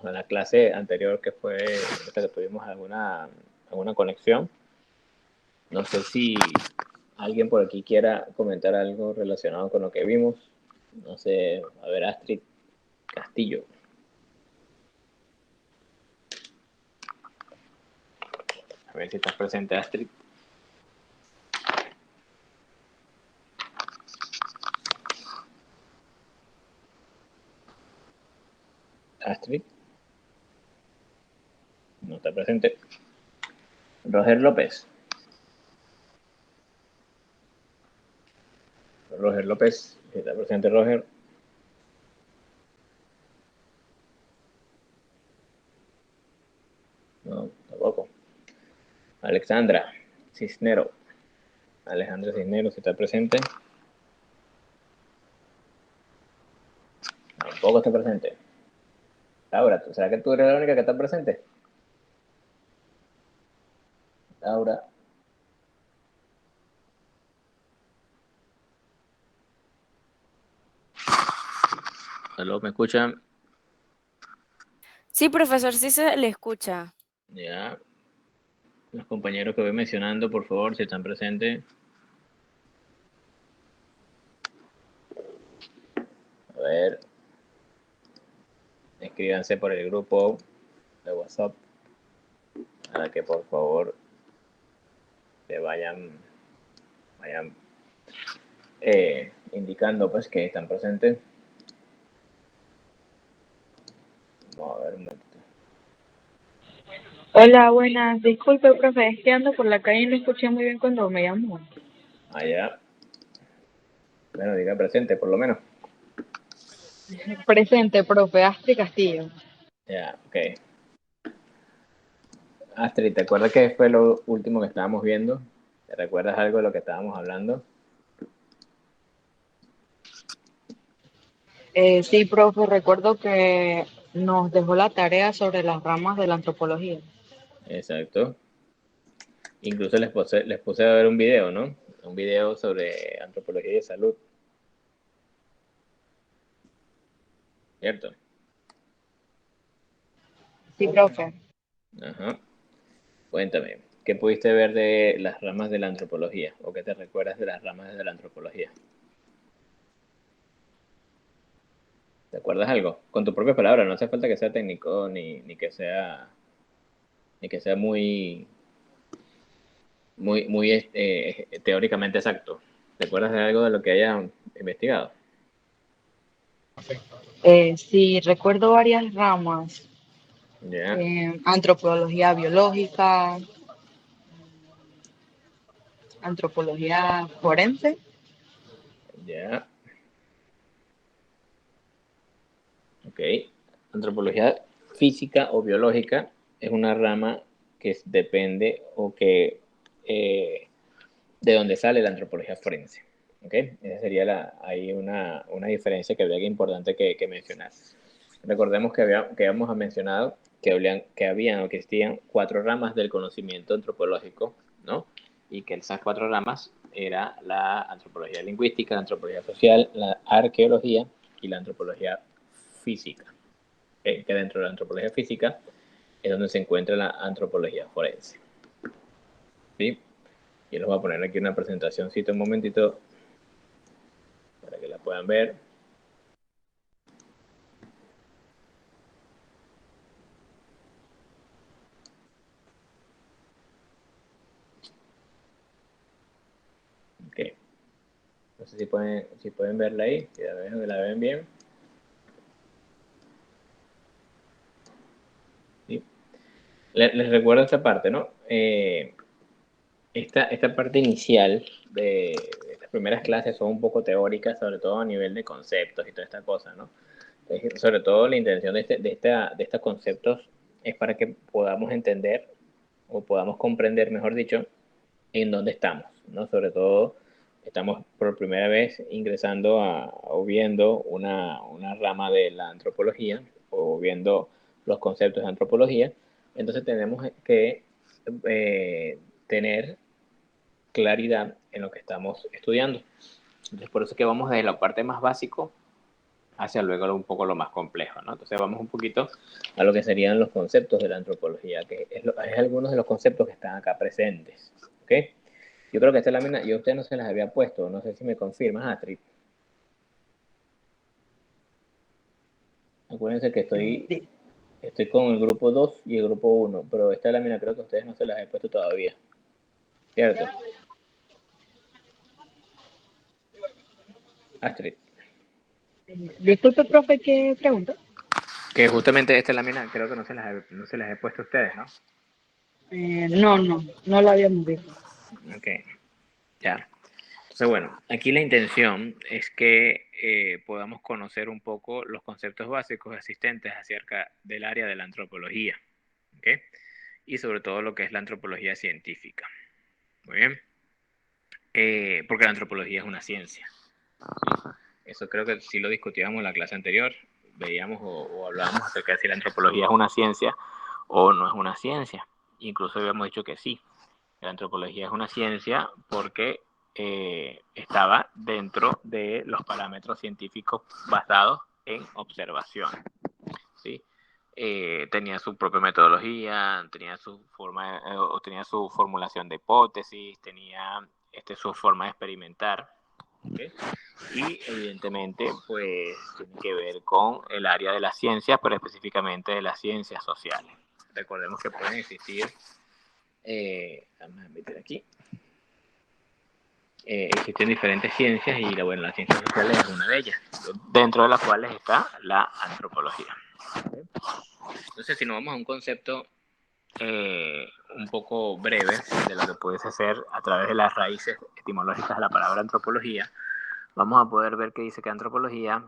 en la clase anterior que fue que tuvimos alguna conexión. No sé si alguien por aquí quiera comentar algo relacionado con lo que vimos. No sé, a ver, Astrid Castillo. A ver si estás presente, Astrid. Astrid. No está presente. Roger López. Roger López. Si está presente, Roger. No, tampoco. Alexandra Cisnero. Alejandra Cisneros, si está presente. Tampoco está presente. Laura, ¿será que tú eres la única que está presente? Laura. ¿Aló? ¿Me escuchan? Sí, profesor, sí se le escucha. Ya. Los compañeros que voy mencionando, por favor, si están presentes. A ver. Escríbanse por el grupo de WhatsApp para que por favor te vayan indicando pues que están presentes. Vamos a ver un momentito. Hola, buenas. Disculpe, profe, es que ando por la calle y no escuché muy bien cuando me llamó. Allá. Bueno, diga presente por lo menos. Presente, profe, Astrid Castillo. Ya, ok. Astrid, ¿te acuerdas qué fue lo último que estábamos viendo? ¿Te recuerdas algo de lo que estábamos hablando? Sí, profe, recuerdo que nos dejó la tarea sobre las ramas de la antropología. Exacto. Incluso les puse a ver un video, ¿no? Un video sobre antropología y salud. ¿Cierto? Sí, profe. Ajá. Cuéntame, ¿qué pudiste ver de las ramas de la antropología? ¿O qué te recuerdas de las ramas de la antropología? ¿Te acuerdas algo? Con tus propias palabras, no hace falta que sea técnico ni que sea muy teóricamente exacto. ¿Te acuerdas de algo de lo que hayas investigado? Sí, recuerdo varias ramas. Ya, Antropología biológica, antropología forense. ya, ok. Antropología física o biológica es una rama que depende o que de donde sale la antropología forense. ¿Okay? Esa sería ahí una diferencia que habría que importante que mencionar. Recordemos que habíamos mencionado que habían o que existían 4 ramas del conocimiento antropológico, ¿no? Y que esas 4 ramas era la antropología lingüística, la antropología social, la arqueología y la antropología física. ¿Okay? Que dentro de la antropología física es donde se encuentra la antropología forense. ¿Sí? Y les voy a poner aquí una presentacióncita un momentito para que la puedan ver. Ok. No sé si pueden verla ahí, si la ven bien. ¿Sí? Les recuerdo esta parte, ¿no? Esta parte inicial de estas primeras clases son un poco teóricas, sobre todo a nivel de conceptos y toda esta cosa, ¿no? Sobre todo la intención de estos conceptos es para que podamos entender o podamos comprender, mejor dicho, en dónde estamos, ¿no? Sobre todo, estamos por primera vez ingresando o viendo una rama de la antropología o viendo los conceptos de antropología. Entonces tenemos que tener claridad en lo que estamos estudiando. Entonces por eso es que vamos desde la parte más básico hacia luego un poco lo más complejo, ¿no? Entonces vamos un poquito a lo que serían los conceptos de la antropología, que es algunos de los conceptos que están acá presentes, ¿ok? Yo creo que esta lámina, yo a ustedes no se las había puesto, no sé si me confirmas, Astrid. Acuérdense que estoy con el grupo 2 y el grupo 1, pero esta lámina creo que a ustedes no se las he puesto todavía, ¿cierto? Astrid. Disculpe, profe, ¿qué pregunta? Que justamente esta lámina creo que no se las he puesto a ustedes, ¿no? No la habíamos visto. Ok, ya. Entonces, bueno, aquí la intención es que podamos conocer un poco los conceptos básicos existentes acerca del área de la antropología, ¿ok? Y sobre todo lo que es la antropología científica. Muy bien. Porque la antropología es una ciencia. ¿Sí? Eso creo que sí lo discutíamos en la clase anterior, veíamos o hablábamos acerca de si la antropología es una ciencia o no es una ciencia. Incluso habíamos dicho que sí, la antropología es una ciencia porque estaba dentro de los parámetros científicos basados en observación, ¿sí? Tenía su propia metodología, tenía su forma, tenía su formulación de hipótesis, tenía su forma de experimentar, ¿okay? Y evidentemente pues tiene que ver con el área de las ciencias, pero específicamente de las ciencias sociales. Recordemos que pueden existir, vamos a meter aquí, existen diferentes ciencias y bueno, las ciencias sociales es una de ellas, dentro de las cuales está la antropología. Entonces, si nos vamos a un concepto un poco breve de lo que puedes hacer a través de las raíces etimológicas de la palabra antropología, vamos a poder ver que dice que antropología,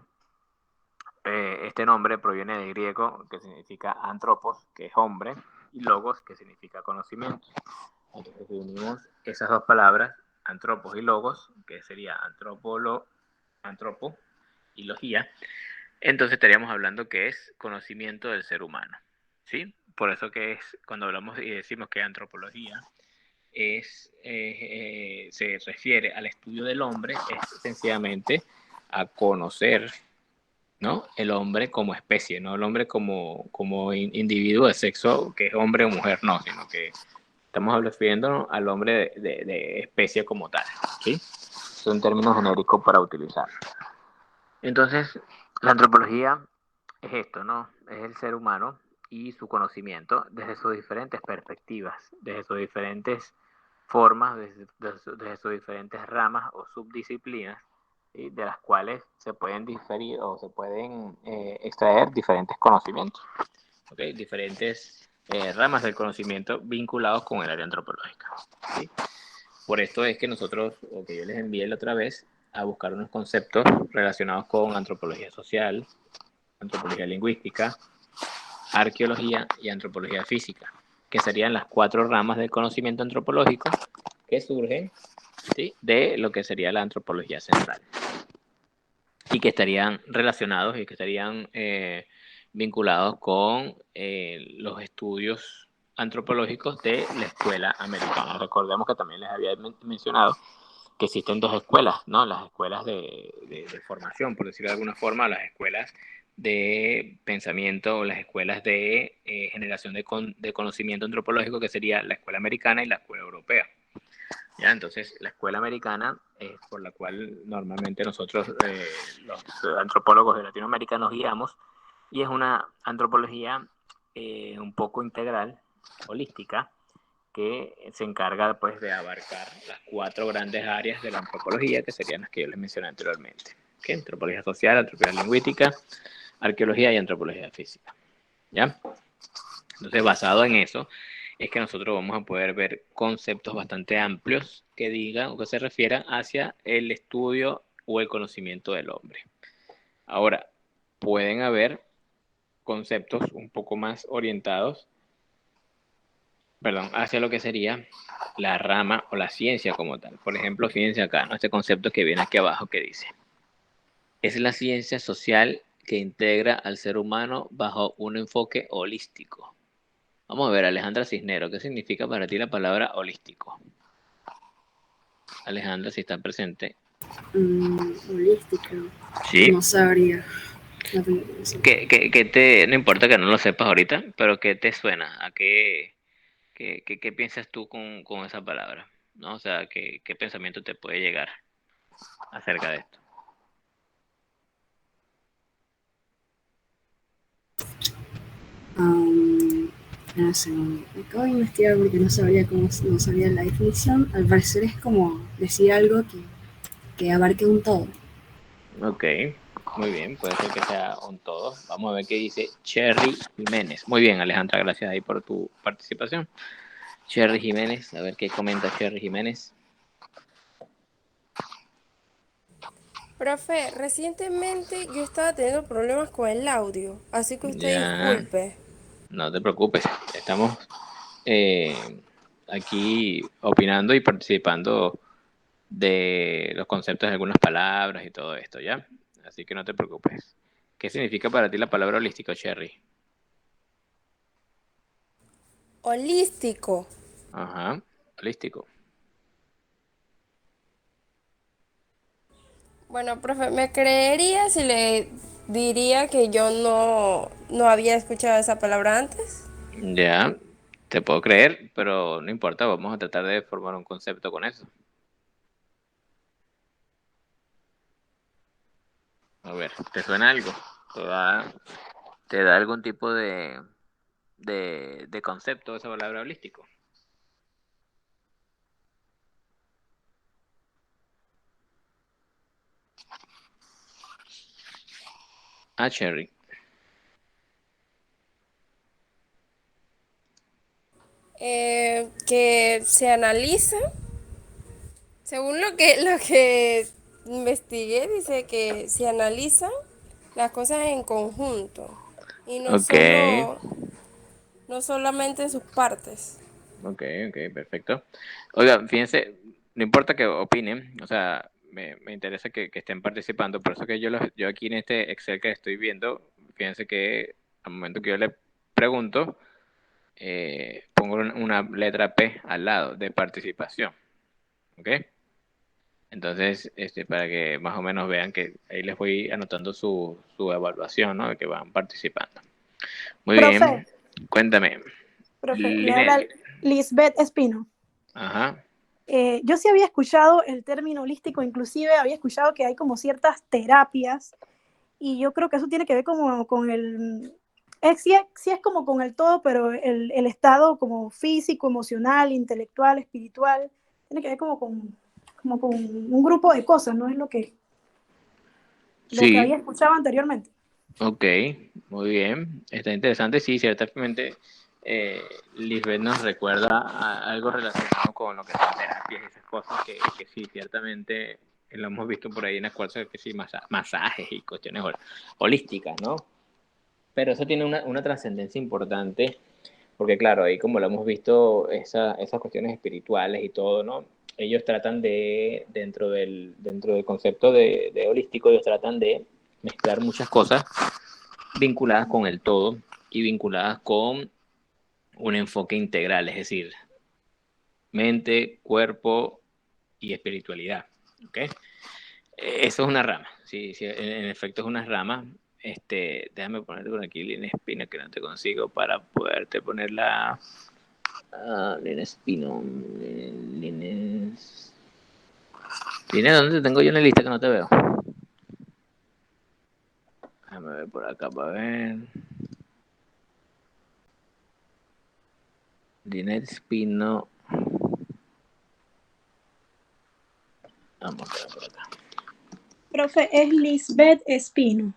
este nombre proviene del griego que significa antropos, que es hombre, y logos, que significa conocimiento. Entonces, si unimos esas dos palabras, antropos y logos, que sería antropo y logía, entonces estaríamos hablando que es conocimiento del ser humano, ¿sí? Por eso que es, cuando hablamos y decimos que antropología se refiere al estudio del hombre, es sencillamente a conocer, ¿no? El hombre como especie, no el hombre como individuo de sexo, que es hombre o mujer, no, sino que estamos refiriéndonos al hombre de especie como tal, ¿sí? Son términos genéricos para utilizar. Entonces, la antropología es esto, ¿no? Es el ser humano y su conocimiento desde sus diferentes perspectivas, desde sus diferentes formas, desde sus diferentes ramas o subdisciplinas, ¿sí? De las cuales se pueden diferir o se pueden extraer diferentes conocimientos, ¿okay? Diferentes ramas del conocimiento vinculados con el área antropológica, ¿sí? Por esto es que nosotros, o que yo les envié la otra vez, a buscar unos conceptos relacionados con antropología social, antropología lingüística, arqueología y antropología física, que serían las 4 ramas del conocimiento antropológico que surgen, ¿sí? De lo que sería la antropología central y que estarían relacionados y que estarían vinculados con los estudios antropológicos de la escuela americana. Recordemos que también les había mencionado que existen 2 escuelas, ¿no? Las escuelas de formación, por decirlo de alguna forma, las escuelas de pensamiento o las escuelas de generación de conocimiento antropológico, que sería la escuela americana y la escuela europea. ¿Ya? Entonces, la escuela americana es por la cual normalmente nosotros, los antropólogos de Latinoamérica, nos guiamos, y es una antropología un poco integral, holística, que se encarga pues de abarcar las 4 grandes áreas de la antropología, que serían las que yo les mencioné anteriormente, ¿okay? Antropología social, antropología lingüística, arqueología y antropología física, ¿ya? Entonces, basado en eso, es que nosotros vamos a poder ver conceptos bastante amplios que digan o que se refieran hacia el estudio o el conocimiento del hombre. Ahora, pueden haber conceptos un poco más orientados, hacia lo que sería la rama o la ciencia como tal. Por ejemplo, fíjense acá, ¿no? Este concepto que viene aquí abajo que dice: es la ciencia social que integra al ser humano bajo un enfoque holístico. Vamos a ver, Alejandra Cisnero, ¿qué significa para ti la palabra holístico? Alejandra, si está presente. Holística. Sí. No sabría. la película, sí. No importa que no lo sepas ahorita, pero ¿qué te suena? ¿A qué piensas tú con esa palabra? ¿No? O sea, ¿qué pensamiento te puede llegar acerca de esto? No sé, acabo de investigar porque no sabía no sabía la definición. Al parecer es como decir algo que abarque un todo. Ok, muy bien, puede ser que sea un todo. Vamos a ver qué dice Cherry Jiménez. Muy bien, Alejandra, gracias ahí por tu participación. Cherry Jiménez, a ver qué comenta Cherry Jiménez. Profe, recientemente yo estaba teniendo problemas con el audio, así que usted Ya, disculpe. no te preocupes, estamos aquí opinando y participando de los conceptos de algunas palabras y todo esto, ¿ya? Así que no te preocupes. ¿Qué significa para ti la palabra holístico, Cherry? Holístico. Ajá, holístico. Bueno, profe, ¿me creería si le diría que yo no había escuchado esa palabra antes? Ya, te puedo creer, pero no importa, vamos a tratar de formar un concepto con eso. A ver, ¿te suena algo? ¿Te da algún tipo de concepto esa palabra holístico? Ah, Cherry. Que se analiza, según lo que investigué, dice que se analizan las cosas en conjunto y Ok, no solamente en sus partes. ok, perfecto. Oiga, fíjense, no importa que opinen, o sea, me interesa que estén participando, por eso que yo aquí en este Excel que estoy viendo, fíjense que al momento que yo le pregunto, pongo una letra P al lado de participación, ¿ok? Entonces, para que más o menos vean que ahí les voy anotando su evaluación, ¿no? De que van participando. Muy Profe, bien, cuéntame. le habla Linet. Lisbeth Espino. Ajá, Yo sí había escuchado el término holístico, inclusive había escuchado que hay como ciertas terapias y yo creo que eso tiene que ver como con sí es como con el todo, pero el estado como físico, emocional, intelectual, espiritual, tiene que ver como con un grupo de cosas, ¿no? Es lo que sí, había escuchado anteriormente. ok, muy bien. Está interesante, sí, ciertamente. Lisbeth nos recuerda algo relacionado con lo que son terapias y esas cosas que sí, ciertamente lo hemos visto por ahí en las cosas que sí, masajes y cuestiones holísticas, ¿no? Pero eso tiene una trascendencia importante, porque claro, ahí como lo hemos visto, esas cuestiones espirituales y todo, ¿no? Ellos tratan dentro del concepto de holístico, ellos tratan de mezclar muchas cosas vinculadas con el todo y vinculadas con un enfoque integral, es decir, mente, cuerpo y espiritualidad, ¿ok? Eso es una rama, sí, sí, en efecto es una rama. Déjame ponerte por aquí línea espina que no te consigo para poderte poner la línea espino. Línea. Línea, ¿dónde te tengo yo en la lista que no te veo? Déjame ver por acá para ver. Línea espino. Vamos a ver por acá. Profe, es Lisbeth Espino.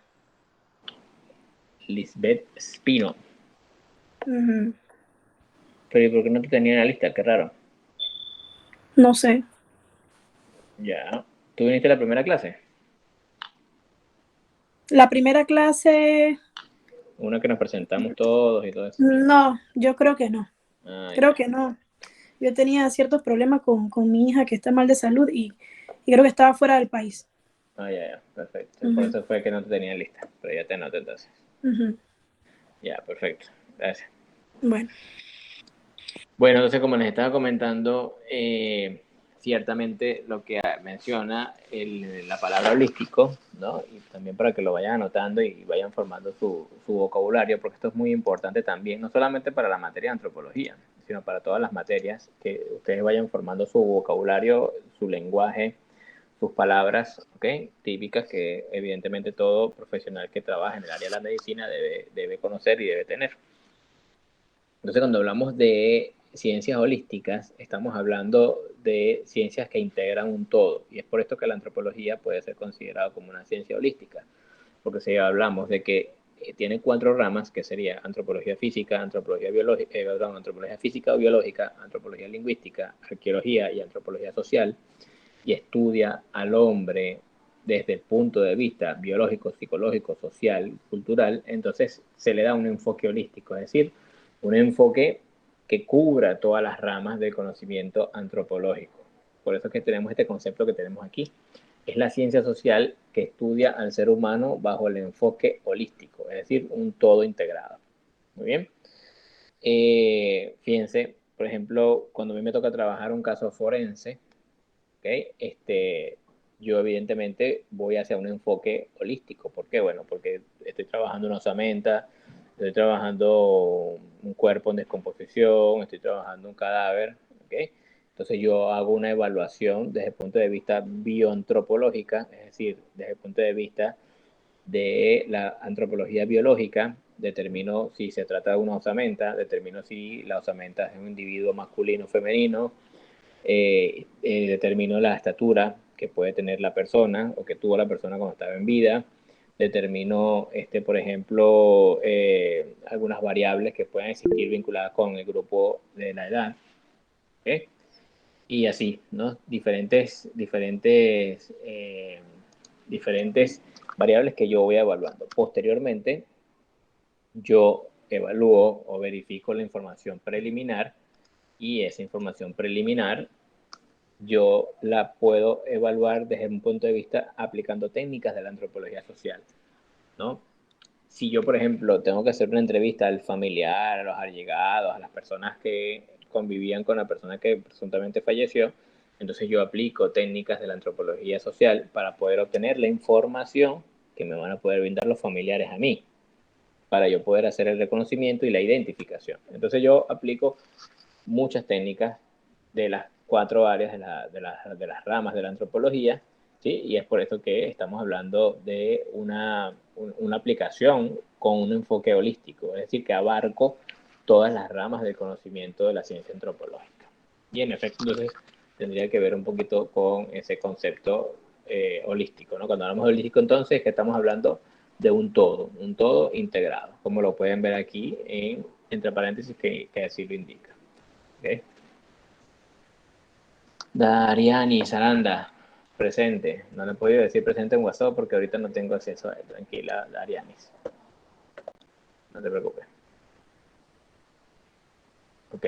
Lisbeth Espino. Uh-huh. Pero ¿y por qué no te tenía en la lista? Qué raro. No sé. Ya. ¿Tú viniste a la primera clase? La primera clase, Una que nos presentamos todos y todo eso. no, yo creo que no. Ah, Creo ya. que no. Yo tenía ciertos problemas con mi hija que está mal de salud y creo que estaba fuera del país. Ah, ya, perfecto. Por Uh-huh. eso fue que no te tenía en lista. Pero ya te anoté entonces. Uh-huh. Ya, perfecto. Gracias. Bueno. Bueno, entonces como les estaba comentando, ciertamente lo que menciona la palabra holístico, ¿no? Y también para que lo vayan anotando y vayan formando su vocabulario, porque esto es muy importante también, no solamente para la materia de antropología, sino para todas las materias, que ustedes vayan formando su vocabulario, su lenguaje, sus palabras, ¿ok? Típicas que evidentemente todo profesional que trabaja en el área de la medicina debe conocer y debe tener. Entonces, cuando hablamos de ciencias holísticas, estamos hablando de ciencias que integran un todo. Y es por esto que la antropología puede ser considerada como una ciencia holística. Porque si hablamos de que tiene 4 ramas, que sería antropología física, antropología biológica, antropología física o biológica, antropología lingüística, arqueología y antropología social, y estudia al hombre desde el punto de vista biológico, psicológico, social, cultural, entonces se le da un enfoque holístico, es decir, un enfoque que cubra todas las ramas del conocimiento antropológico. Por eso es que tenemos este concepto que tenemos aquí. Es la ciencia social que estudia al ser humano bajo el enfoque holístico, es decir, un todo integrado. Muy bien. Fíjense, por ejemplo, cuando a mí me toca trabajar un caso forense, ¿okay? Yo evidentemente voy hacia un enfoque holístico. ¿Por qué? Bueno, porque estoy trabajando una osamenta, estoy trabajando un cuerpo en descomposición, estoy trabajando un cadáver, ¿okay? Entonces yo hago una evaluación desde el punto de vista bioantropológica, es decir, desde el punto de vista de la antropología biológica, determino si se trata de una osamenta, determino si la osamenta es un individuo masculino o femenino, determino la estatura que puede tener la persona o que tuvo la persona cuando estaba en vida, determino, por ejemplo, algunas variables que pueden existir vinculadas con el grupo de la edad, ¿okay? Y así, ¿no? Diferentes variables que yo voy evaluando. Posteriormente, yo evalúo o verifico la información preliminar y esa información preliminar yo la puedo evaluar desde un punto de vista aplicando técnicas de la antropología social, ¿no? Si yo, por ejemplo, tengo que hacer una entrevista al familiar, a los allegados, a las personas que convivían con la persona que presuntamente falleció, entonces yo aplico técnicas de la antropología social para poder obtener la información que me van a poder brindar los familiares a mí, para yo poder hacer el reconocimiento y la identificación. Entonces yo aplico muchas técnicas de las 4 áreas de las ramas de la antropología, ¿sí? Y es por eso que estamos hablando de una aplicación con un enfoque holístico, es decir, que abarco todas las ramas del conocimiento de la ciencia antropológica. Y en efecto, entonces, tendría que ver un poquito con ese concepto holístico, ¿no? Cuando hablamos de holístico, entonces, que estamos hablando de un todo integrado, como lo pueden ver aquí entre paréntesis que así lo indica. ¿Okay? Dariani Saranda, presente. No le he podido decir presente en WhatsApp porque ahorita no tengo acceso a él. Tranquila, Darianis. No te preocupes. Ok.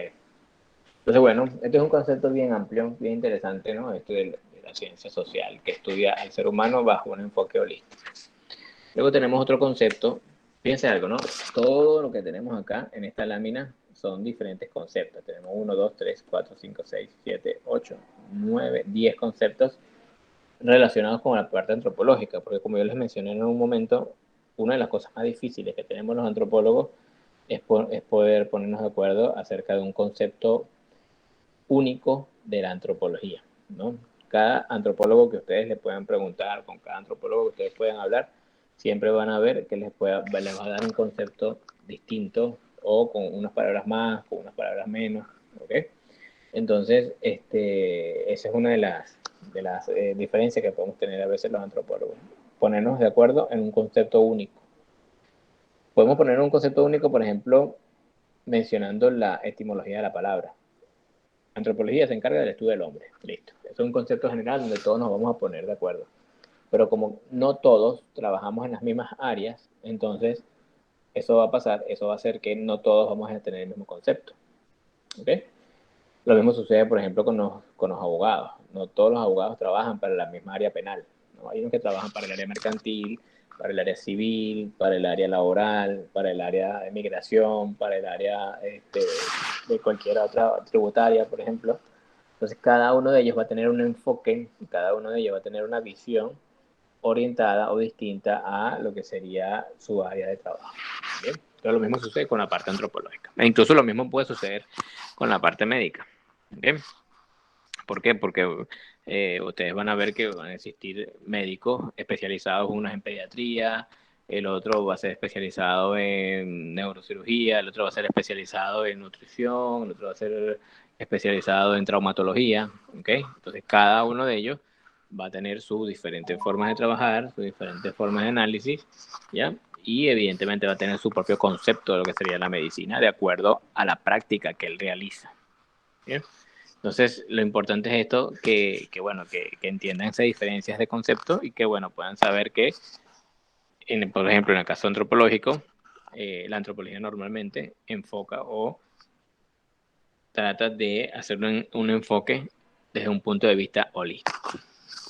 Entonces, bueno, este es un concepto bien amplio, bien interesante, ¿no? Esto de la ciencia social, que estudia al ser humano bajo un enfoque holístico. Luego tenemos otro concepto. Fíjense algo, ¿no? Todo lo que tenemos acá en esta lámina son diferentes conceptos. Tenemos 1, 2, 3, 4, 5, 6, 7, 8, 9, 10 conceptos relacionados con la parte antropológica, porque como yo les mencioné en un momento, una de las cosas más difíciles que tenemos los antropólogos es poder ponernos de acuerdo acerca de un concepto único de la antropología, ¿no? Cada antropólogo que ustedes le puedan preguntar, con cada antropólogo que ustedes puedan hablar, siempre van a ver que les va a dar un concepto distinto o con unas palabras más, con unas palabras menos, ¿ok? Entonces, esa es una de las diferencias que podemos tener a veces los antropólogos. Ponernos de acuerdo en un concepto único. Podemos poner un concepto único, por ejemplo, mencionando la etimología de la palabra. Antropología se encarga del estudio del hombre. Listo. Es un concepto general donde todos nos vamos a poner de acuerdo. Pero como no todos trabajamos en las mismas áreas, entonces eso va a pasar, eso va a hacer que no todos vamos a tener el mismo concepto. ¿Ok? Lo mismo sucede, por ejemplo, con los abogados. No todos los abogados trabajan para la misma área penal, ¿no? Hay unos que trabajan para el área mercantil, para el área civil, para el área laboral, para el área de migración, para el área de cualquier otra tributaria, por ejemplo. Entonces, cada uno de ellos va a tener un enfoque, cada uno de ellos va a tener una visión orientada o distinta a lo que sería su área de trabajo. ¿Bien? Entonces, lo mismo sucede con la parte antropológica. E incluso lo mismo puede suceder con la parte médica. ¿Bien? ¿Por qué? Porque ustedes van a ver que van a existir médicos especializados, unos en pediatría, el otro va a ser especializado en neurocirugía, el otro va a ser especializado en nutrición, el otro va a ser especializado en traumatología, ¿ok? Entonces cada uno de ellos va a tener sus diferentes formas de trabajar, sus diferentes formas de análisis, ¿ya? Y evidentemente va a tener su propio concepto de lo que sería la medicina de acuerdo a la práctica que él realiza, ¿bien? Entonces, lo importante es esto, bueno, que entiendan esas diferencias de concepto y que, bueno, puedan saber que, por ejemplo, en el caso antropológico, la antropología normalmente enfoca o trata de hacer un enfoque desde un punto de vista holístico.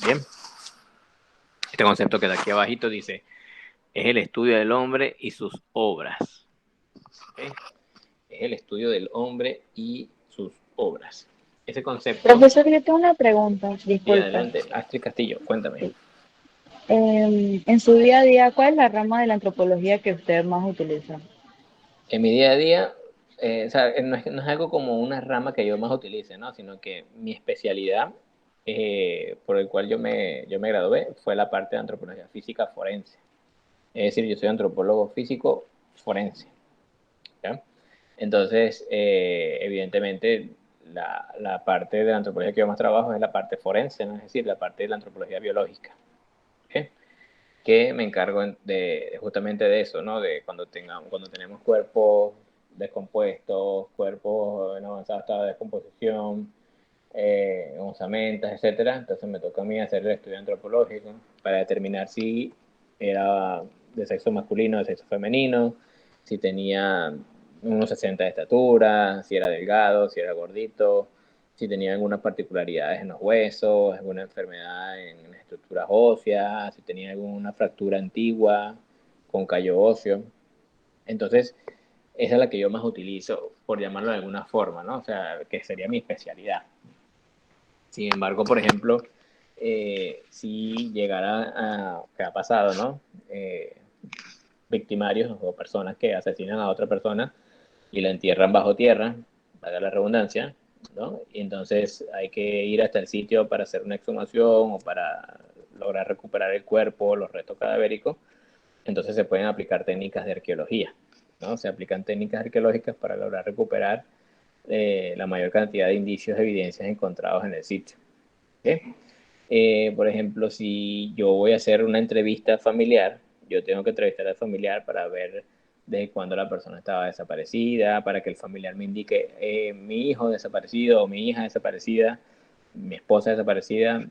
Bien, este concepto que de aquí abajito dice, es el estudio del hombre y sus obras. ¿Okay? Es el estudio del hombre y sus obras. Ese concepto... Profesor, yo tengo una pregunta, Sí, disculpe. adelante, Astrid Castillo, cuéntame. Sí. En su día a día, ¿cuál es la rama de la antropología que usted más utiliza? En mi día a día, o sea, no es algo como una rama que yo más utilice, ¿no? Sino que mi especialidad por el cual yo me gradué fue la parte de antropología física forense. Es decir, yo soy antropólogo físico forense, ¿ya? Entonces, evidentemente, la parte de la antropología que yo más trabajo es la parte forense, ¿no? Es decir, la parte de la antropología biológica, ¿ok? Que me encargo justamente de eso, ¿no? De cuando tenemos cuerpos descompuestos, cuerpos en avanzado estado de descomposición, osamentas, etcétera. Entonces me toca a mí hacer el estudio antropológico para determinar si era de sexo masculino o de sexo femenino, si tenía unos 60 de estatura, si era delgado, si era gordito, si tenía algunas particularidades en los huesos, alguna enfermedad en las estructuras óseas, si tenía alguna fractura antigua con callo óseo. Entonces, esa es la que yo más utilizo, por llamarlo de alguna forma, ¿no? O sea, que sería mi especialidad. Sin embargo, por ejemplo, si llegara a, que ha pasado, ¿no? Victimarios o personas que asesinan a otra persona y la entierran bajo tierra, valga la redundancia, ¿no? Y entonces hay que ir hasta el sitio para hacer una exhumación o para lograr recuperar el cuerpo, los restos cadavéricos. Entonces se pueden aplicar técnicas de arqueología, ¿no? Se aplican técnicas arqueológicas para lograr recuperar la mayor cantidad de indicios, evidencias encontrados en el sitio. ¿Okay? Por ejemplo, si yo voy a hacer una entrevista familiar, yo tengo que entrevistar al familiar para ver desde cuándo la persona estaba desaparecida, para que el familiar me indique mi hijo desaparecido o mi hija desaparecida, mi esposa desaparecida,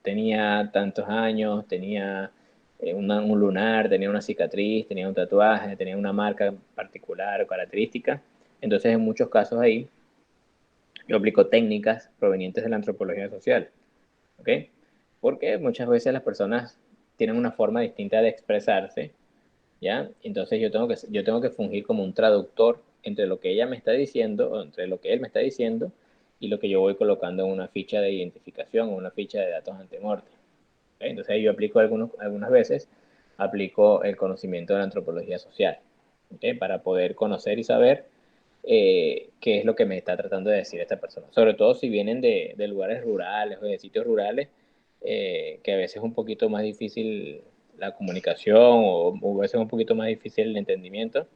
tenía tantos años, tenía un lunar, tenía una cicatriz, tenía un tatuaje, tenía una marca particular o característica. Entonces, en muchos casos ahí, yo aplico técnicas provenientes de la antropología social, ¿ok? Porque muchas veces las personas tienen una forma distinta de expresarse, ¿ya? Entonces yo tengo que fungir como un traductor entre lo que ella me está diciendo, o entre lo que él me está diciendo, y lo que yo voy colocando en una ficha de identificación o una ficha de datos antemortem. ¿Okay? Entonces yo aplico algunas veces, aplico el conocimiento de la antropología social, ¿okay? Para poder conocer y saber qué es lo que me está tratando de decir esta persona. Sobre todo si vienen de lugares rurales o de sitios rurales, que a veces es un poquito más difícil la comunicación o a veces es un poquito más difícil el entendimiento.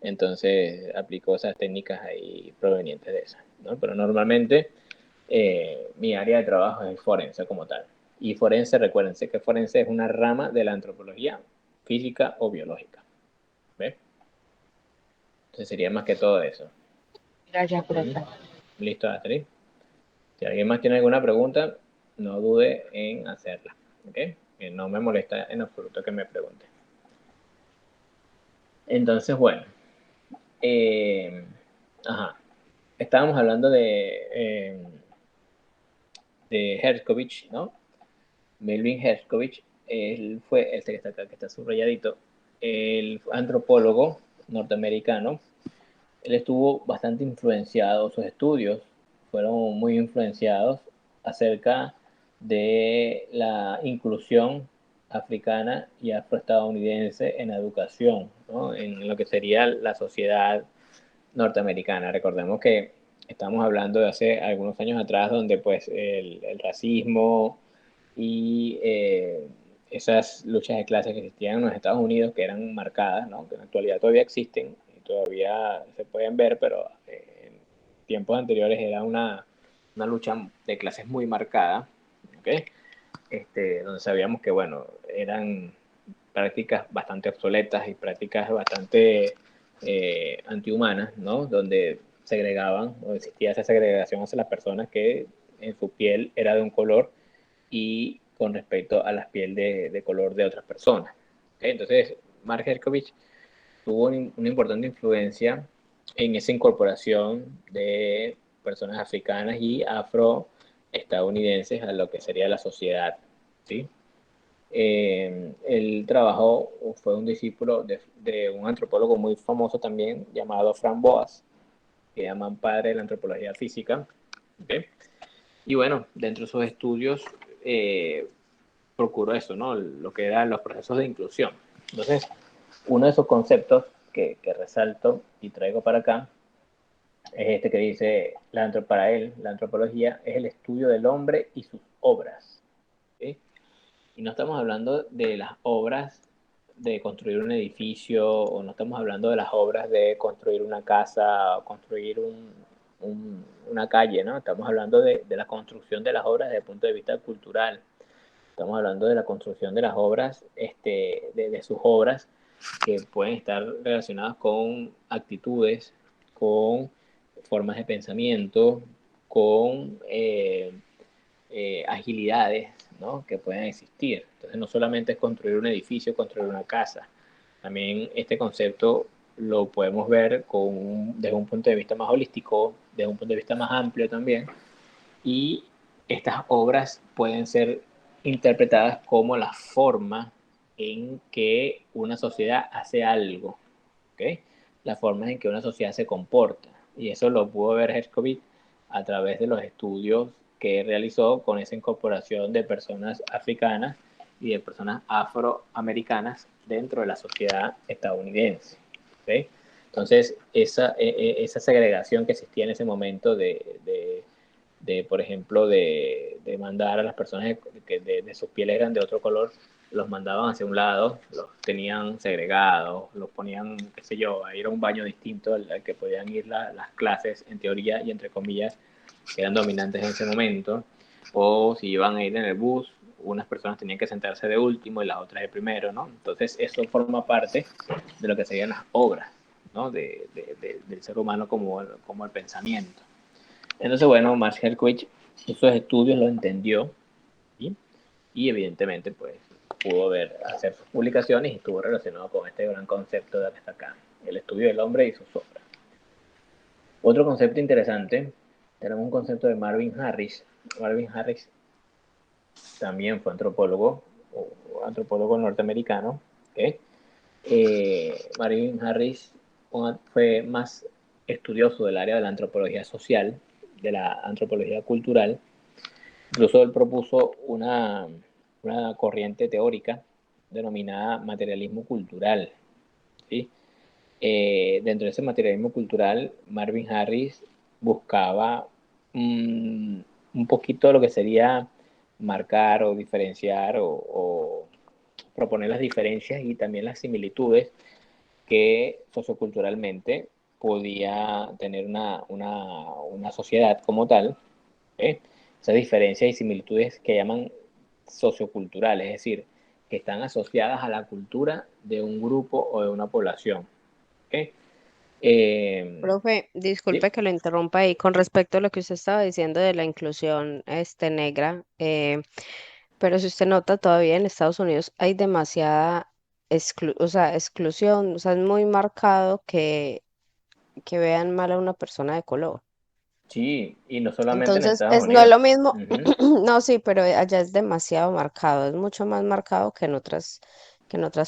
Entonces aplico esas técnicas ahí provenientes de esas, ¿no? Pero normalmente mi área de trabajo es el forense como tal. Y forense, recuérdense que forense es una rama de la antropología física o biológica. ¿Ves? Entonces sería más que todo eso. Gracias, profe. Listo, Astrid. Si alguien más tiene alguna pregunta, no dude en hacerla. ¿Okay? Que no me molesta en absoluto que me pregunte. Entonces, bueno. Estábamos hablando de Herskovich, ¿no? Melvin Herskovich, él fue, este que está acá, que está subrayadito, el antropólogo norteamericano. Él estuvo bastante influenciado, sus estudios fueron muy influenciados acerca de la inclusión africana y afroestadounidense en educación, ¿no? En lo que sería la sociedad norteamericana. Recordemos que estamos hablando de hace algunos años atrás, donde pues el racismo y esas luchas de clases que existían en los Estados Unidos, que eran marcadas, ¿no? Que en la actualidad todavía existen y todavía se pueden ver, pero en tiempos anteriores era una lucha de clases muy marcada, ¿okay? Donde sabíamos que, bueno, eran prácticas bastante obsoletas y prácticas bastante antihumanas, ¿no? Donde segregaban o existía esa segregación hacia las personas que en su piel era de un color y con respecto a la piel de color de otras personas. ¿Okay? Entonces, Mark Herkovich tuvo una importante influencia en esa incorporación de personas africanas y afroestadounidenses a lo que sería la sociedad, ¿sí? Él trabajó, fue un discípulo de un antropólogo muy famoso también, llamado Frank Boas, que llaman padre de la antropología física. ¿Okay? Y bueno, dentro de sus estudios procuró eso, ¿no? Lo que eran los procesos de inclusión. Entonces, uno de esos conceptos que resalto y traigo para acá es este que dice, para él, la antropología es el estudio del hombre y sus obras. ¿Sí? Y no estamos hablando de las obras de construir un edificio, o no estamos hablando de las obras de construir una casa, o construir una calle, ¿no? Estamos hablando de la construcción de las obras desde el punto de vista cultural. Estamos hablando de la construcción de las obras, de sus obras, que pueden estar relacionadas con actitudes, con formas de pensamiento, con agilidades, ¿no? Que puedan existir. Entonces no solamente es construir un edificio, construir una casa. También este concepto lo podemos ver desde un punto de vista más holístico, desde un punto de vista más amplio también. Y estas obras pueden ser interpretadas como la forma en que una sociedad hace algo, ¿okay? La forma en que una sociedad se comporta. Y eso lo pudo ver Herskovits a través de los estudios que realizó con esa incorporación de personas africanas y de personas afroamericanas dentro de la sociedad estadounidense. ¿Okay? Entonces, esa segregación que existía en ese momento por ejemplo, de mandar a las personas que de sus pieles eran de otro color, los mandaban hacia un lado, los tenían segregados, los ponían, qué sé yo, a ir a un baño distinto al que podían ir las clases, en teoría y entre comillas, que eran dominantes en ese momento, o si iban a ir en el bus, unas personas tenían que sentarse de último y las otras de primero, ¿no? Entonces eso forma parte de lo que serían las obras, ¿no? Del ser humano como el pensamiento. Entonces, bueno, Mark Herkovich esos estudios lo entendió, ¿sí? Y evidentemente pues pudo hacer sus publicaciones y estuvo relacionado con este gran concepto de que acá, el estudio del hombre y sus obras. Otro concepto interesante, tenemos un concepto de Marvin Harris. Marvin Harris también fue antropólogo norteamericano. ¿Okay? Marvin Harris fue más estudioso del área de la antropología social, de la antropología cultural. Incluso él propuso una corriente teórica denominada materialismo cultural. ¿Sí? Dentro de ese materialismo cultural, Marvin Harris buscaba un poquito lo que sería marcar o diferenciar o proponer las diferencias y también las similitudes que socioculturalmente podía tener una sociedad como tal. ¿Eh? Esas diferencias y similitudes que llaman socioculturales, es decir, que están asociadas a la cultura de un grupo o de una población. ¿Okay? Profe, Sí, disculpe que lo interrumpa ahí con respecto a lo que usted estaba diciendo de la inclusión negra, pero si usted nota todavía en Estados Unidos hay demasiada o sea, exclusión, o sea, es muy marcado que vean mal a una persona de color. sí, y no solamente en Entonces, Estados no es Unidos. lo mismo, Uh-huh, no, sí, pero allá es demasiado marcado, es mucho más marcado que en otras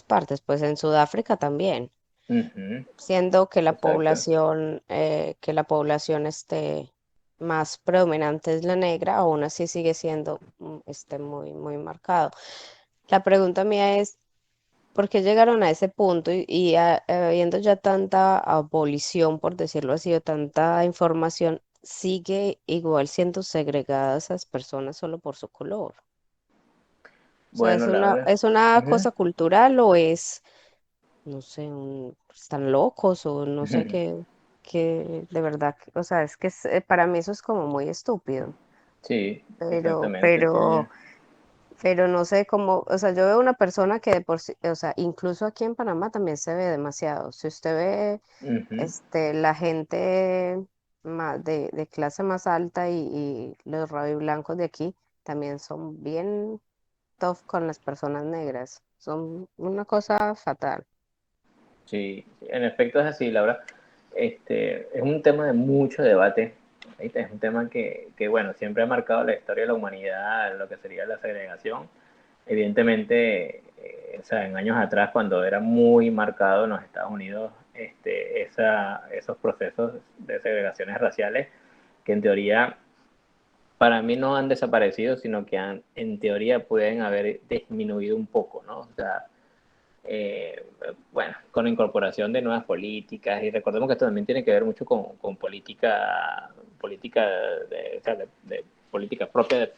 partes, pues en Sudáfrica también, uh-huh, siendo exacto. que la población más predominante es la negra, aún así sigue siendo muy, muy marcado. La pregunta mía es, ¿por qué llegaron a ese punto habiendo ya tanta abolición, por decirlo así, o tanta información, sigue igual siendo segregadas esas personas solo por su color? O sea, Bueno, la verdad. es una Ujú. cosa cultural o es, no sé, están locos o no sé qué de verdad, o sea, es que para mí eso es como muy estúpido, Sí, pero, exactamente. pero, pero no sé cómo, o sea, yo veo una persona que de por sí, o sea, incluso aquí en Panamá también se ve demasiado. Si usted ve, Ujú. la gente de clase más alta y los blancos de aquí también son bien tough con las personas negras. Son una cosa fatal. Sí, sí, en efecto es así, Laura. Es un tema de mucho debate. ¿Viste? Es un tema bueno, siempre ha marcado la historia de la humanidad, lo que sería la segregación. Evidentemente, o sea, en años atrás, cuando era muy marcado en los Estados Unidos, esos procesos de segregaciones raciales, que en teoría para mí no han desaparecido, sino que en teoría pueden haber disminuido un poco, ¿no? O sea, eh, bueno, con la incorporación de nuevas políticas, y recordemos que esto también tiene que ver mucho con política o sea, de política propia de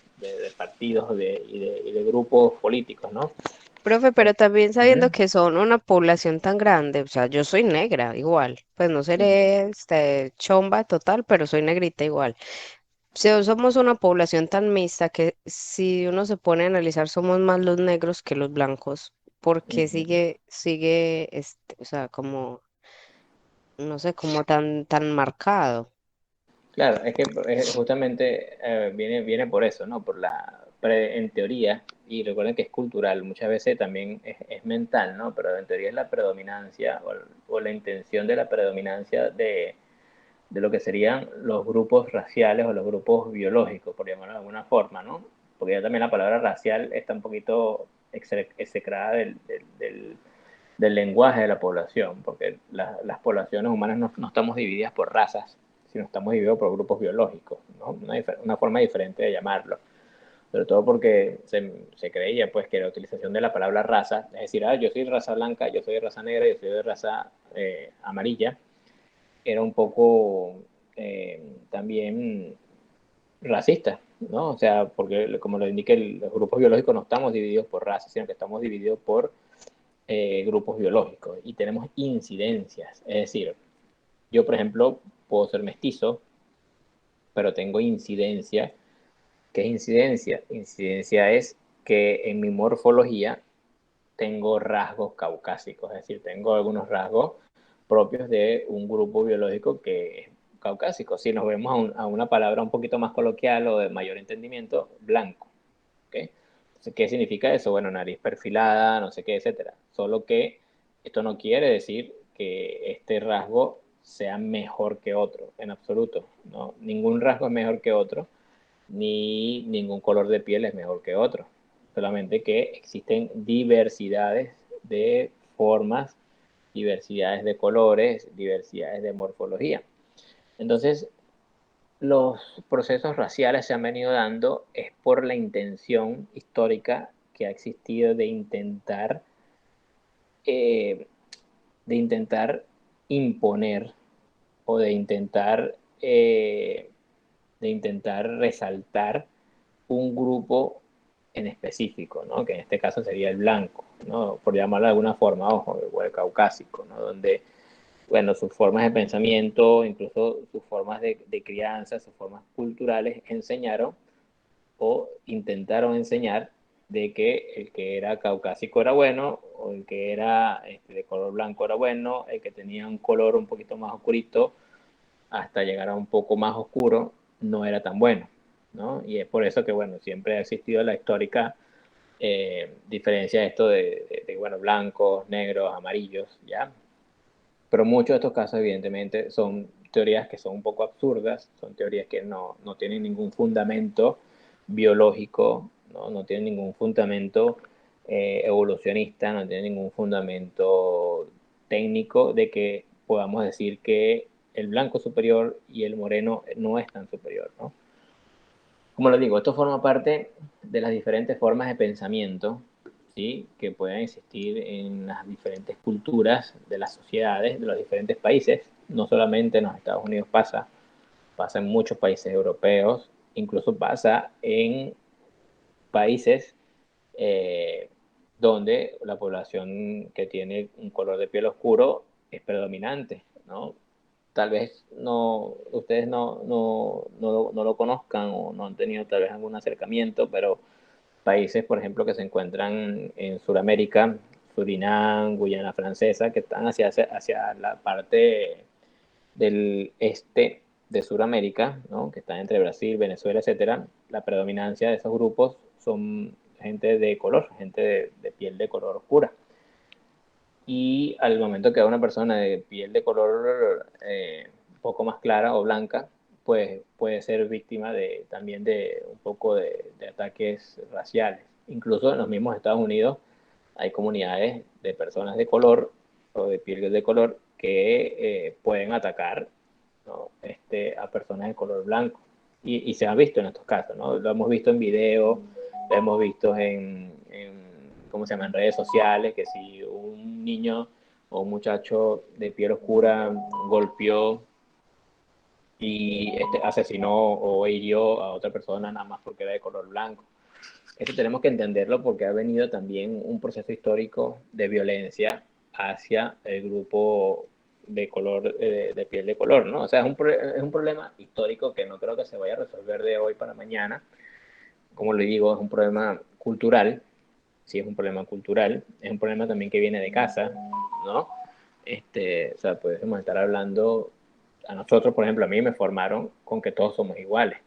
partidos y de grupos políticos, ¿no? Profe, pero también sabiendo Ujú, que son una población tan grande, o sea, yo soy negra igual, pues no ujú, seré chomba total, pero soy negrita igual. Si somos una población tan mixta que si uno se pone a analizar somos más los negros que los blancos, porque ujú. sigue, o sea, como, no sé, como tan marcado. Claro, es que justamente viene por eso, ¿no? En teoría, y recuerden que es cultural, muchas veces también es mental, ¿no? Pero en teoría es la predominancia o la intención de la predominancia de lo que serían los grupos raciales o los grupos biológicos, por llamarlo de alguna forma, ¿no? Porque ya también la palabra racial está un poquito execrada del lenguaje de la población, porque las poblaciones humanas no estamos divididas por razas, sino estamos divididos por grupos biológicos, ¿no? Una forma diferente de llamarlo. Sobre todo porque se creía pues que la utilización de la palabra raza, es decir, yo soy de raza blanca, yo soy de raza negra, yo soy de raza amarilla, era un poco también racista, ¿no? O sea, porque como lo indica los grupos biológicos no estamos divididos por raza, sino que estamos divididos por grupos biológicos y tenemos incidencias. Es decir, yo, por ejemplo, puedo ser mestizo, pero tengo incidencia. ¿Qué es incidencia? Incidencia es que en mi morfología tengo rasgos caucásicos, es decir, tengo algunos rasgos propios de un grupo biológico que es caucásico. Si nos vemos a una palabra un poquito más coloquial o de mayor entendimiento, blanco. ¿Okay? Entonces, ¿qué significa eso? Bueno, nariz perfilada, no sé qué, etcétera. Solo que esto no quiere decir que este rasgo sea mejor que otro, en absoluto. ¿No? Ningún rasgo es mejor que otro, ni ningún color de piel es mejor que otro. Solamente que existen diversidades de formas, diversidades de colores, diversidades de morfología. Entonces, los procesos raciales se han venido dando es por la intención histórica que ha existido eh, de intentar imponer o de intentar resaltar un grupo en específico, ¿no? Que en este caso sería el blanco, ¿no? Por llamarlo de alguna forma, ojo, o el caucásico, ¿no? Donde, bueno, sus formas de pensamiento, incluso sus formas de crianza, sus formas culturales enseñaron o intentaron enseñar de que el que era caucásico era bueno, o el que era de color blanco era bueno, el que tenía un color un poquito más oscurito hasta llegar a un poco más oscuro no era tan bueno, ¿no? Y es por eso que, bueno, siempre ha existido la histórica diferencia de esto bueno, blancos, negros, amarillos, ¿ya? Pero muchos de estos casos, evidentemente, son teorías que son un poco absurdas, son teorías que no tienen ningún fundamento biológico, no tienen ningún fundamento evolucionista, no tienen ningún fundamento técnico de que podamos decir que el blanco superior y el moreno no es tan superior, ¿no? Como lo digo, esto forma parte de las diferentes formas de pensamiento, ¿sí? Que pueden existir en las diferentes culturas de las sociedades de los diferentes países. No solamente en los Estados Unidos pasa en muchos países europeos, incluso pasa en países donde la población que tiene un color de piel oscuro es predominante, ¿no? Tal vez ustedes no lo conozcan o no han tenido tal vez algún acercamiento, pero países, por ejemplo, que se encuentran en Sudamérica, Surinam, Guyana Francesa, que están hacia la parte del este de Sudamérica, ¿no? Que están entre Brasil, Venezuela, etcétera, la predominancia de esos grupos son gente de color, gente de piel de color oscura. Y al momento que una persona de piel de color un poco más clara o blanca, pues puede ser víctima también de un poco de ataques raciales. Incluso en los mismos Estados Unidos hay comunidades de personas de color o de piel de color que pueden atacar, ¿no? A personas de color blanco. Y se ha visto en estos casos, ¿no? Lo hemos visto en videos, lo hemos visto ¿cómo se llama? En redes sociales, que si un niño o un muchacho de piel oscura golpeó y asesinó o hirió a otra persona nada más porque era de color blanco. Eso tenemos que entenderlo porque ha venido también un proceso histórico de violencia hacia el grupo de color, de piel de color, ¿no? O sea, es un problema histórico que no creo que se vaya a resolver de hoy para mañana. Como le digo, es un problema cultural, sí es un problema cultural, es un problema también que viene de casa, ¿no? O sea, podemos estar hablando, a nosotros, por ejemplo, a mí me formaron con que todos somos iguales.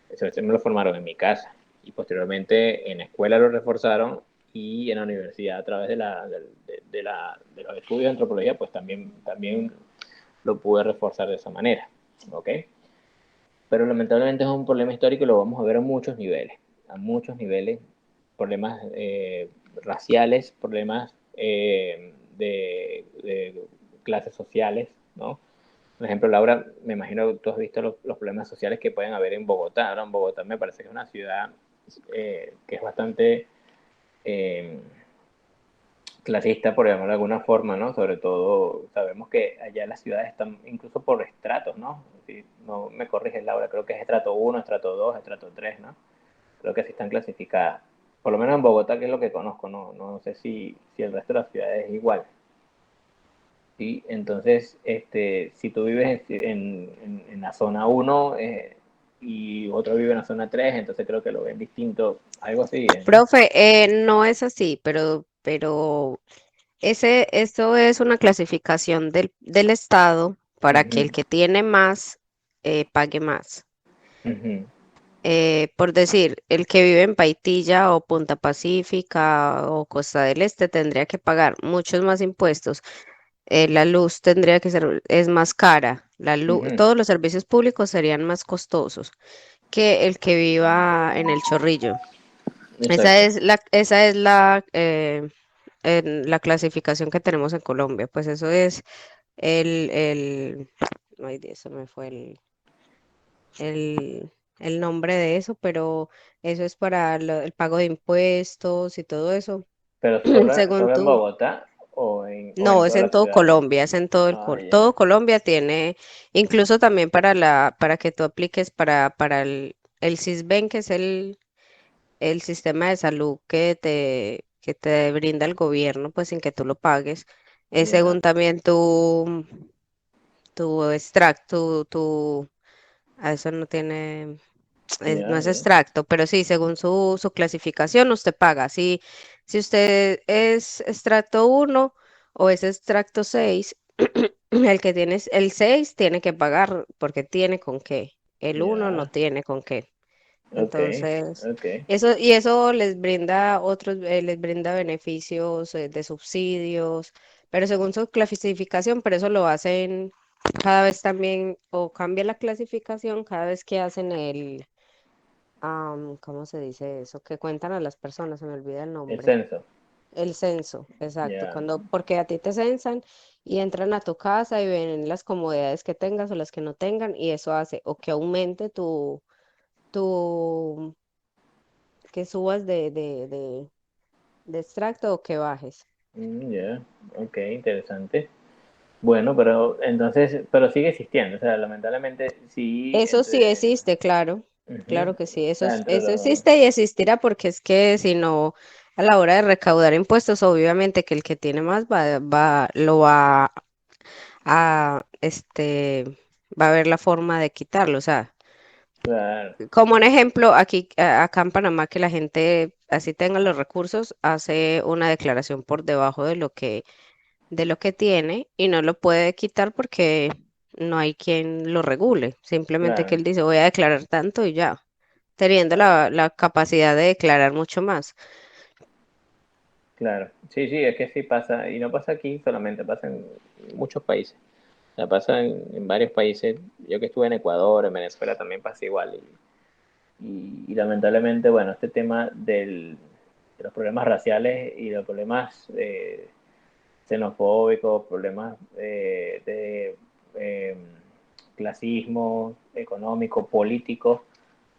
Eso me lo formaron en mi casa y posteriormente en la escuela lo reforzaron y en la universidad a través de los estudios de antropología pues también lo pude reforzar de esa manera, ¿ok? Pero lamentablemente es un problema histórico y lo vamos a ver a muchos niveles, problemas raciales, problemas de clases sociales, ¿no? Por ejemplo, Laura, me imagino que tú has visto los problemas sociales que pueden haber en Bogotá, ¿no? En Bogotá me parece que es una ciudad que es bastante eh, clasista, por llamarlo de alguna forma, ¿no? Sobre todo, sabemos que allá las ciudades están incluso por estratos, ¿no? Si no me corriges, Laura, creo que es estrato uno, estrato 2, estrato 3, ¿no? Creo que así están clasificadas. Por lo menos en Bogotá, que es lo que conozco, no sé si el resto de las ciudades es igual. ¿Sí? Entonces, si tú vives en la zona uno y otro vive en la zona 3, entonces creo que lo ven distinto, algo así, ¿no? Profe, no es así, pero eso es una clasificación del Estado para que el Ujú, que tiene más pague más. ujú, Por decir, el que vive en Paitilla o Punta Pacífica o Costa del Este tendría que pagar muchos más impuestos. La luz tendría que ser, es más cara. ujú. Todos los servicios públicos serían más costosos que el que viva en el Chorrillo. Exacto. Esa es la clasificación que tenemos en Colombia. Pues eso es el, ay, Dios, se me fue el nombre de eso, pero eso es para el pago de impuestos y todo eso. Pero Según solo en tú. Bogotá o en No, es todas en las todo ciudades. Colombia, es en todo Ah, ya. todo Colombia tiene, incluso también para que tú apliques para el Sisbén, que es el sistema de salud que te brinda el gobierno, pues sin que tú lo pagues, es Ya, según también tu extracto, eso no tiene, no ya, es ya. extracto, pero sí, según su clasificación, usted paga. Si usted es extracto uno o es extracto 6, el que tiene el 6 tiene que pagar porque tiene con qué. El uno no Ya. tiene con qué. Ok, Entonces, ok. eso les brinda beneficios de subsidios, pero según su clasificación, pero eso lo hacen cada vez también, o cambia la clasificación cada vez que hacen ¿cómo se dice eso? Que cuentan a las personas, se me olvida el El nombre. censo. El censo, exacto, Ya, porque a ti te censan y entran a tu casa y ven las comodidades que tengas o las que no tengan, y eso hace o que aumente tu, que subas de extracto o que bajes. ya, ok, interesante. Bueno, pero entonces, pero sigue existiendo, o sea, lamentablemente sí, Eso sí existe, claro, ujú, claro que sí, o sea, entre eso los, existe y existirá porque es que si no, a la hora de recaudar impuestos, obviamente que el que tiene más lo va a, va a ver la forma de quitarlo, o sea. claro, Como un ejemplo, aquí, acá en Panamá, que la gente así tenga los recursos, hace una declaración por debajo de lo que tiene y no lo puede quitar porque no hay quien lo regule. Simplemente que claro, él dice, voy a declarar tanto y ya, teniendo claro, la capacidad de declarar mucho más. claro. Sí, sí, es que sí pasa, y no pasa aquí solamente, pasa en muchos países. O sea, pasa en varios países. Yo que estuve en Ecuador, en Venezuela también pasa igual. Y lamentablemente, bueno, este tema de los problemas raciales y los problemas xenofóbicos, problemas de eh, clasismo económico, político,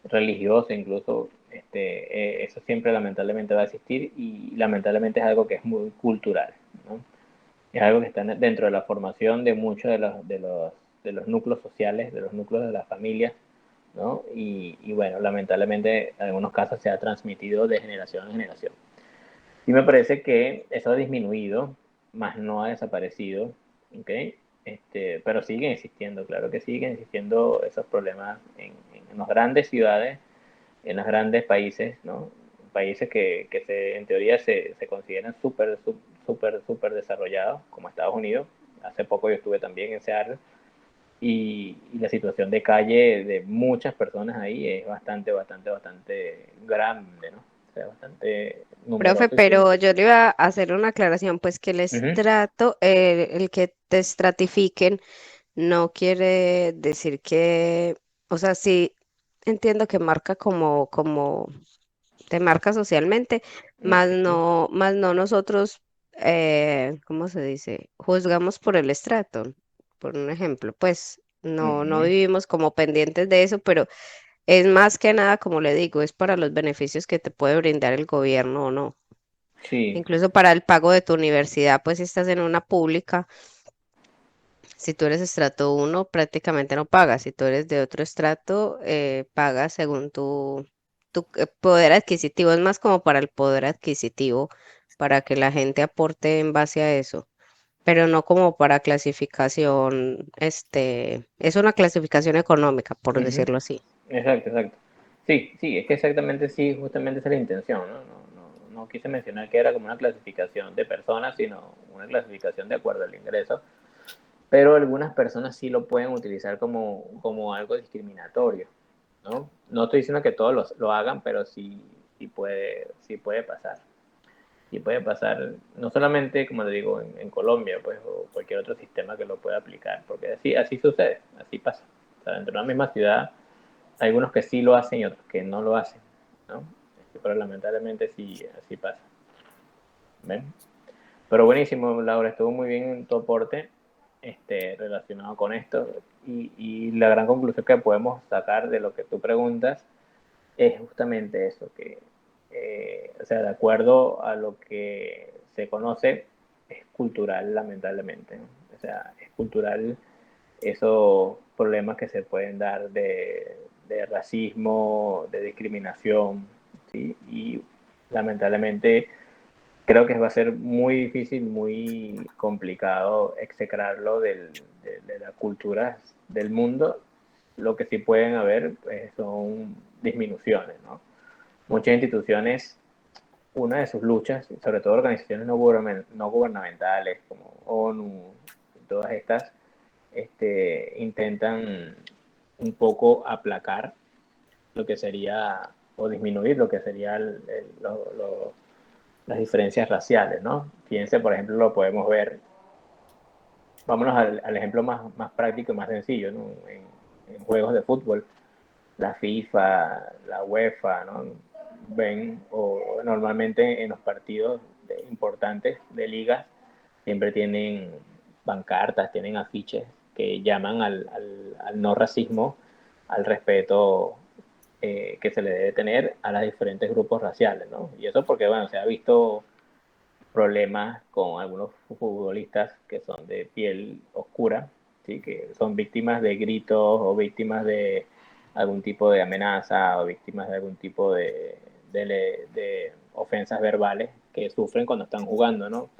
religioso incluso, eso siempre lamentablemente va a existir y lamentablemente es algo que es muy cultural, ¿no? Es algo que está dentro de la formación de muchos de los núcleos sociales, de los núcleos de las familias, ¿no? Y bueno, lamentablemente en algunos casos se ha transmitido de generación en generación. Y me parece que eso ha disminuido, más no ha desaparecido, ¿ok? Pero siguen existiendo, claro que siguen existiendo esos problemas en las grandes ciudades, en los grandes países, ¿no? Países que en teoría se consideran súper desarrollados, como Estados Unidos. Hace poco yo estuve también en Seattle y la situación de calle de muchas personas ahí es bastante grande, ¿no? O sea, bastante Profe, numeroso y sí. pero yo le iba a hacer una aclaración, pues que el Ujú, estrato, el que te estratifiquen, no quiere decir que, o sea, sí entiendo que marca como te marca socialmente, ok, más no nosotros, ¿cómo se dice? Juzgamos por el estrato, por un ejemplo, pues no ujú, vivimos como pendientes de eso, pero es más que nada, como le digo, es para los beneficios que te puede brindar el gobierno o no. sí, Incluso para el pago de tu universidad, pues si estás en una pública, si tú eres estrato uno prácticamente no pagas. Si tú eres de otro estrato, pagas según tu poder adquisitivo. Es más como para el poder adquisitivo, para que la gente aporte en base a eso, pero no como para clasificación, es una clasificación económica, por ujú, decirlo así. exacto. Sí, sí, es que exactamente sí, justamente esa es la intención, ¿no? No quise mencionar que era como una clasificación de personas, sino una clasificación de acuerdo al ingreso, pero algunas personas sí lo pueden utilizar como algo discriminatorio, ¿no? No estoy diciendo que todos lo hagan, pero sí puede pasar. Sí puede pasar, no solamente, como le digo, en Colombia, pues, o cualquier otro sistema que lo pueda aplicar, porque así sucede, así pasa. O sea, dentro de una misma ciudad, hay algunos que sí lo hacen y otros que no lo hacen, ¿no? Pero lamentablemente sí, así pasa. ¿Ven? Pero buenísimo, Laura, estuvo muy bien tu aporte relacionado con esto y la gran conclusión que podemos sacar de lo que tú preguntas es justamente eso, que, o sea, de acuerdo a lo que se conoce, es cultural, lamentablemente, ¿no? O sea, es cultural esos problemas que se pueden dar de racismo, de discriminación, ¿sí? Y lamentablemente creo que va a ser muy difícil, muy complicado execrarlo de las culturas del mundo. Lo que sí pueden haber pues, son disminuciones, ¿no? Muchas instituciones, una de sus luchas, sobre todo organizaciones no gubernamentales como ONU, todas estas, intentan un poco aplacar lo que sería, o disminuir lo que sería las diferencias raciales, ¿no? Fíjense, por ejemplo, lo podemos ver, vámonos al ejemplo más práctico y más sencillo, ¿no? En juegos de fútbol, la FIFA, la UEFA, ¿no? Ven, o normalmente en los partidos importantes de ligas siempre tienen pancartas, tienen afiches que llaman al no racismo, al respeto que se le debe tener a los diferentes grupos raciales, ¿no? Y eso porque, bueno, se ha visto problemas con algunos futbolistas que son de piel oscura, ¿sí? Que son víctimas de gritos o víctimas de algún tipo de amenaza o víctimas de algún tipo de ofensas verbales que sufren cuando están jugando, ¿no?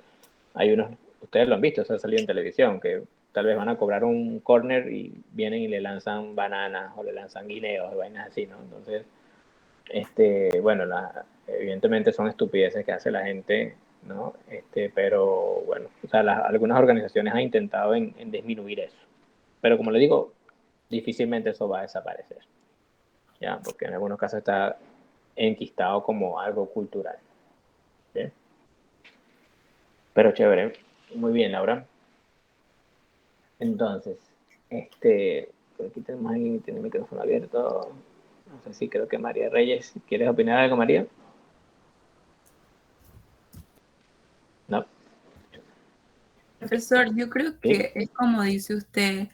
Hay unos, ustedes lo han visto, eso ha salido en televisión, que tal vez van a cobrar un corner y vienen y le lanzan bananas o le lanzan guineos o vainas así, ¿no? Entonces, bueno, evidentemente son estupideces que hace la gente, ¿no? Pero bueno, o sea, algunas organizaciones han intentado en disminuir eso. Pero como le digo, difícilmente eso va a desaparecer, ¿ya? Porque en algunos casos está enquistado como algo cultural, ¿sí? Pero chévere. Muy bien, Laura. Entonces, por aquí tenemos alguien que tiene el micrófono abierto. No sé si creo que María Reyes. ¿Quieres opinar algo, María? No. Profesor, yo creo ¿Sí? que es como dice usted,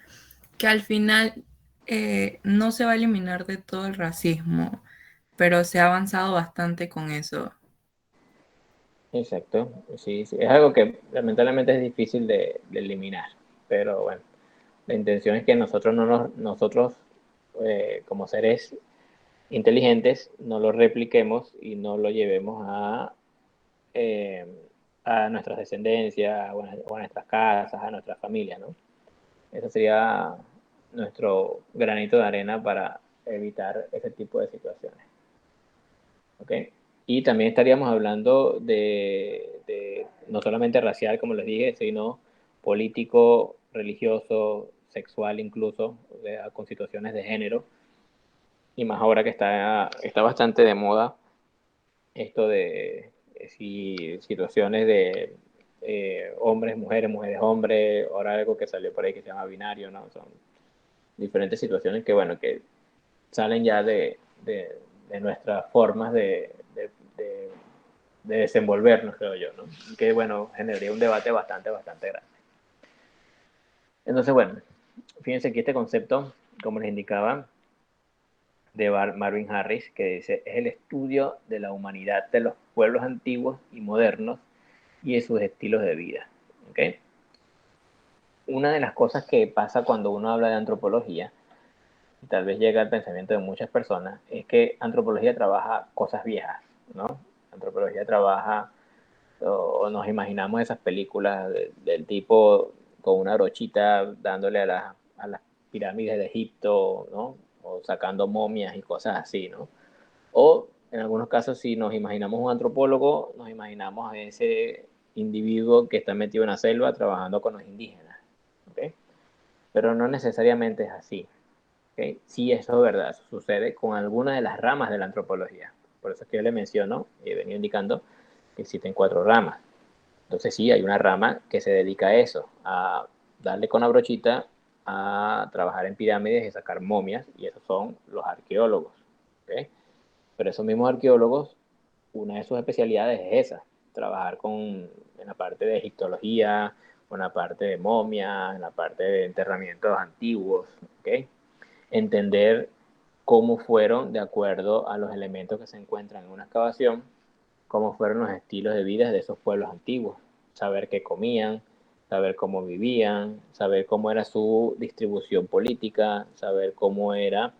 que al final no se va a eliminar de todo el racismo, pero se ha avanzado bastante con eso. Exacto. Sí, sí. Es algo que lamentablemente es difícil de eliminar. Pero bueno, la intención es que nosotros como seres inteligentes no lo repliquemos y no lo llevemos eh, a nuestras descendencias, o a nuestras casas, a nuestras familias, ¿no? Ese sería nuestro granito de arena para evitar ese tipo de situaciones. ¿Ok? Y también estaríamos hablando de no solamente racial, como les dije, sino político, religioso, sexual incluso, o sea, con situaciones de género. Y más ahora que está bastante de moda esto de si situaciones de hombres, mujeres, mujeres, hombres, ahora algo que salió por ahí que se llama binario, ¿no? Son diferentes situaciones que, bueno, que salen ya de nuestras formas de, de desenvolvernos, creo yo, ¿no? Que, bueno, generaría un debate bastante grande. Entonces, bueno, fíjense que este concepto, como les indicaba, de Marvin Harris, que dice, es el estudio de la humanidad de los pueblos antiguos y modernos y de sus estilos de vida. ¿Okay? Una de las cosas que pasa cuando uno habla de antropología, y tal vez llega al pensamiento de muchas personas, es que antropología trabaja cosas viejas, ¿no? Antropología trabaja, o nos imaginamos esas películas del tipo con una brochita dándole a las pirámides de Egipto, ¿no? O sacando momias y cosas así, ¿no? O en algunos casos, si nos imaginamos un antropólogo, nos imaginamos a ese individuo que está metido en la selva trabajando con los indígenas. ¿Okay? Pero no necesariamente es así. ¿Okay? Sí, eso es verdad, eso sucede con algunas de las ramas de la antropología. Por eso es que yo le menciono y he venido indicando que existen 4 ramas. Entonces sí, hay una rama que se dedica a eso, a darle con la brochita, a trabajar en pirámides y sacar momias, y esos son los arqueólogos. ¿Okay? Pero esos mismos arqueólogos, una de sus especialidades es esa, trabajar en la parte de egiptología, en la parte de momias, en la parte de enterramientos antiguos, ¿okay? Entender cómo fueron, de acuerdo a los elementos que se encuentran en una excavación, cómo fueron los estilos de vida de esos pueblos antiguos, saber qué comían, saber cómo vivían, saber cómo era su distribución política, saber cómo era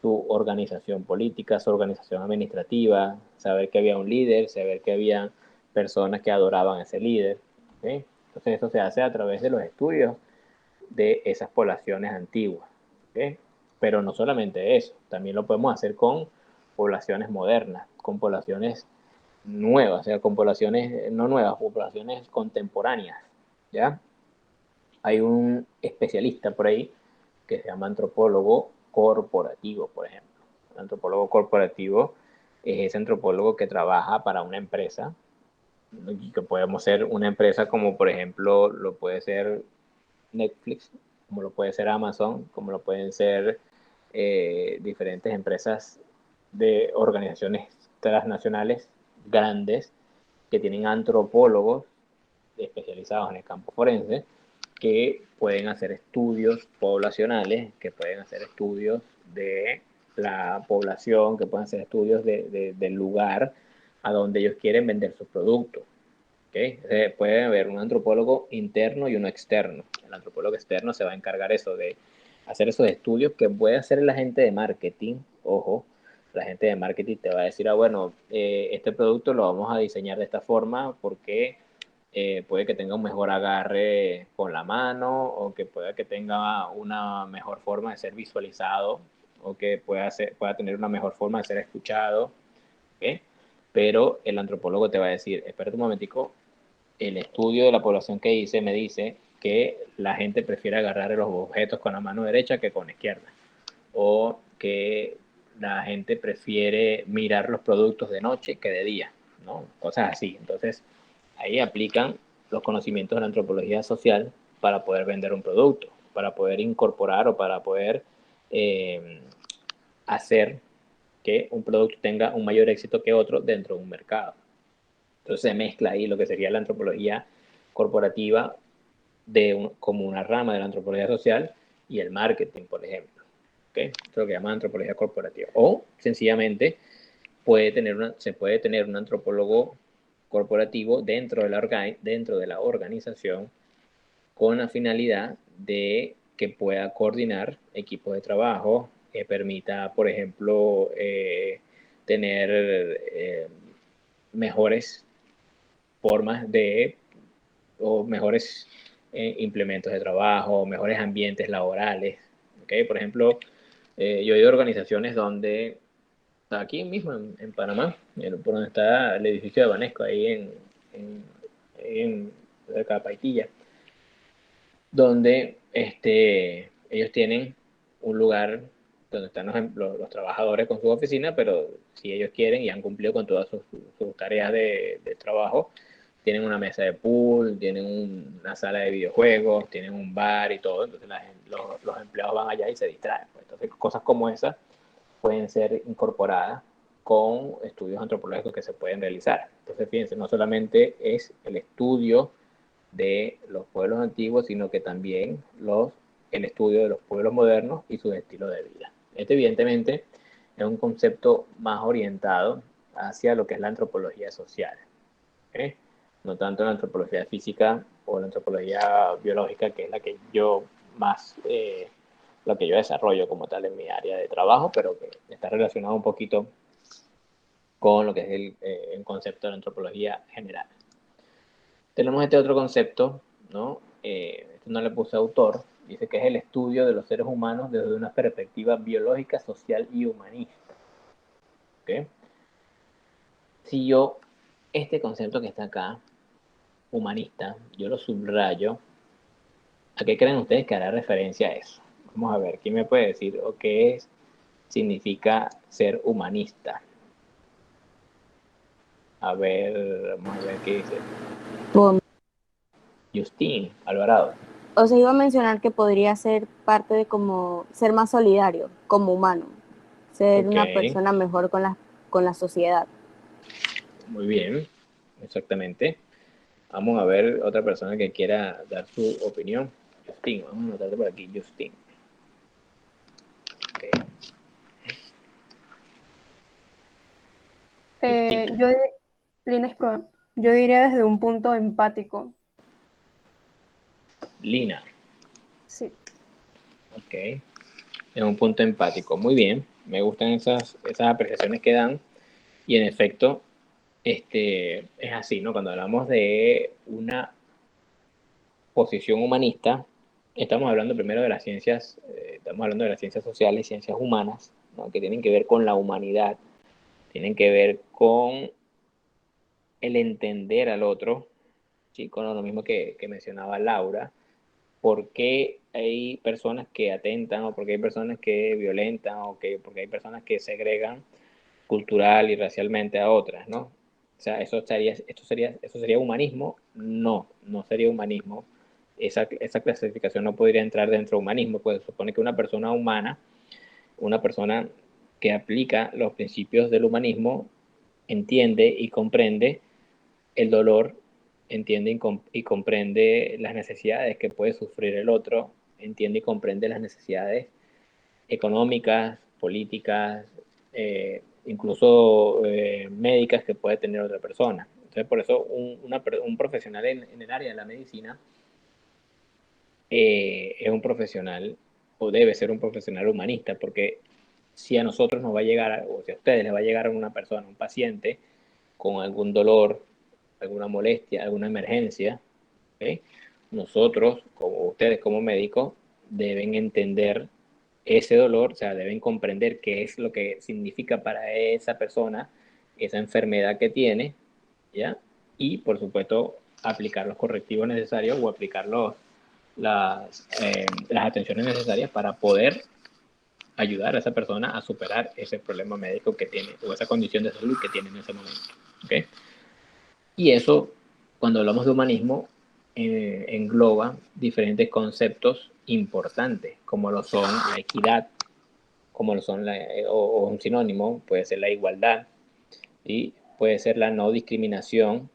su organización política, su organización administrativa, saber que había un líder, saber que había personas que adoraban a ese líder. ¿Okay? Entonces eso se hace a través de los estudios de esas poblaciones antiguas. ¿Okay? Pero no solamente eso, también lo podemos hacer con poblaciones modernas, con poblaciones nuevas, o sea, con poblaciones no nuevas, poblaciones contemporáneas. ¿Ya? Hay un especialista por ahí que se llama antropólogo corporativo, por ejemplo. El antropólogo corporativo es ese antropólogo que trabaja para una empresa, que podemos ser una empresa como por ejemplo lo puede ser Netflix, como lo puede ser Amazon, como lo pueden ser diferentes empresas de organizaciones transnacionales grandes que tienen antropólogos especializados en el campo forense, que pueden hacer estudios poblacionales, que pueden hacer estudios de la población, que pueden hacer estudios del lugar a donde ellos quieren vender sus productos. ¿Okay? Puede haber un antropólogo interno y uno externo. El antropólogo externo se va a encargar eso de hacer esos estudios que puede hacer la gente de marketing. Ojo, la gente de marketing te va a decir, bueno, este producto lo vamos a diseñar de esta forma porque puede que tenga un mejor agarre con la mano, o que pueda que tenga una mejor forma de ser visualizado, o que pueda tener una mejor forma de ser escuchado. ¿Okay? Pero el antropólogo te va a decir, espérate un momentico, el estudio de la población que hice me dice que la gente prefiere agarrar los objetos con la mano derecha que con la izquierda, o que la gente prefiere mirar los productos de noche que de día, ¿no? Cosas así. Entonces, ahí aplican los conocimientos de la antropología social para poder vender un producto, para poder incorporar o para poder hacer que un producto tenga un mayor éxito que otro dentro de un mercado. Entonces se mezcla ahí lo que sería la antropología corporativa como una rama de la antropología social y el marketing, por ejemplo. ¿Okay? Esto es lo que llaman antropología corporativa. O sencillamente se puede tener un antropólogo corporativo dentro de la organización con la finalidad de que pueda coordinar equipos de trabajo, que permita, por ejemplo, tener mejores formas o mejores implementos de trabajo, mejores ambientes laborales. ¿Okay? Por ejemplo, yo he ido a organizaciones donde, aquí mismo en Panamá, por donde está el edificio de Banesco, ahí cerca de Paitilla, donde ellos tienen un lugar donde están los trabajadores con su oficina, pero si ellos quieren y han cumplido con todas sus tareas de trabajo, tienen una mesa de pool, tienen una sala de videojuegos, tienen un bar y todo, entonces los empleados van allá y se distraen. Pues. Entonces, cosas como esas pueden ser incorporadas con estudios antropológicos que se pueden realizar. Entonces, fíjense, no solamente es el estudio de los pueblos antiguos, sino que también el estudio de los pueblos modernos y sus estilos de vida. Este, evidentemente, es un concepto más orientado hacia lo que es la antropología social. ¿Okay? No tanto la antropología física o la antropología biológica, que es la que yo más, lo que yo desarrollo como tal en mi área de trabajo, pero que está relacionado un poquito con lo que es el concepto de la antropología general. Tenemos este otro concepto, ¿no? Esto no le puse autor, dice que es el estudio de los seres humanos desde una perspectiva biológica, social y humanista. ¿Okay? Si yo, este concepto que está acá, humanista, yo lo subrayo, ¿a qué creen ustedes que hará referencia a eso? Vamos a ver, ¿quién me puede decir o qué significa ser humanista? Vamos a ver qué dice. Justin Alvarado. O sea, iba a mencionar que podría ser parte de como ser más solidario como humano, ser una persona mejor con la sociedad. Muy bien, exactamente. Vamos a ver otra persona que quiera dar su opinión. Justin, vamos a anotarte por aquí, Justin. Okay. Yo diría desde un punto empático. Lina. Sí. Ok. Es un punto empático. Muy bien. Me gustan esas apreciaciones que dan. Y en efecto, es así, ¿no? Cuando hablamos de una posición humanista, estamos hablando primero de las ciencias, estamos hablando de las ciencias sociales, ciencias humanas, ¿no? Que tienen que ver con la humanidad, tienen que ver con el entender al otro, ¿sí? Con lo mismo que mencionaba Laura, por qué hay personas que atentan o por qué hay personas que violentan o porque hay personas que segregan cultural y racialmente a otras, ¿no? O sea, ¿eso sería humanismo? No sería humanismo. Esa clasificación no podría entrar dentro de humanismo, pues supone que una persona humana, una persona que aplica los principios del humanismo, entiende y comprende el dolor, entiende y comprende las necesidades que puede sufrir el otro, entiende y comprende las necesidades económicas, políticas, incluso médicas que puede tener otra persona. Entonces, por eso un profesional en el área de la medicina es un profesional, o debe ser un profesional humanista, porque si a nosotros nos va a llegar, o si a ustedes les va a llegar a una persona, un paciente, con algún dolor, alguna molestia, alguna emergencia, ¿okay? Nosotros, como ustedes como médicos, deben entender ese dolor, o sea, deben comprender qué es lo que significa para esa persona esa enfermedad que tiene, ¿ya? Y, por supuesto, aplicar los correctivos necesarios o aplicar las atenciones necesarias para poder ayudar a esa persona a superar ese problema médico que tiene o esa condición de salud que tiene en ese momento. ¿Okay? Y eso, cuando hablamos de humanismo, engloba diferentes conceptos importantes, como lo son la equidad, como lo son o un sinónimo, puede ser la igualdad, y puede ser la no discriminación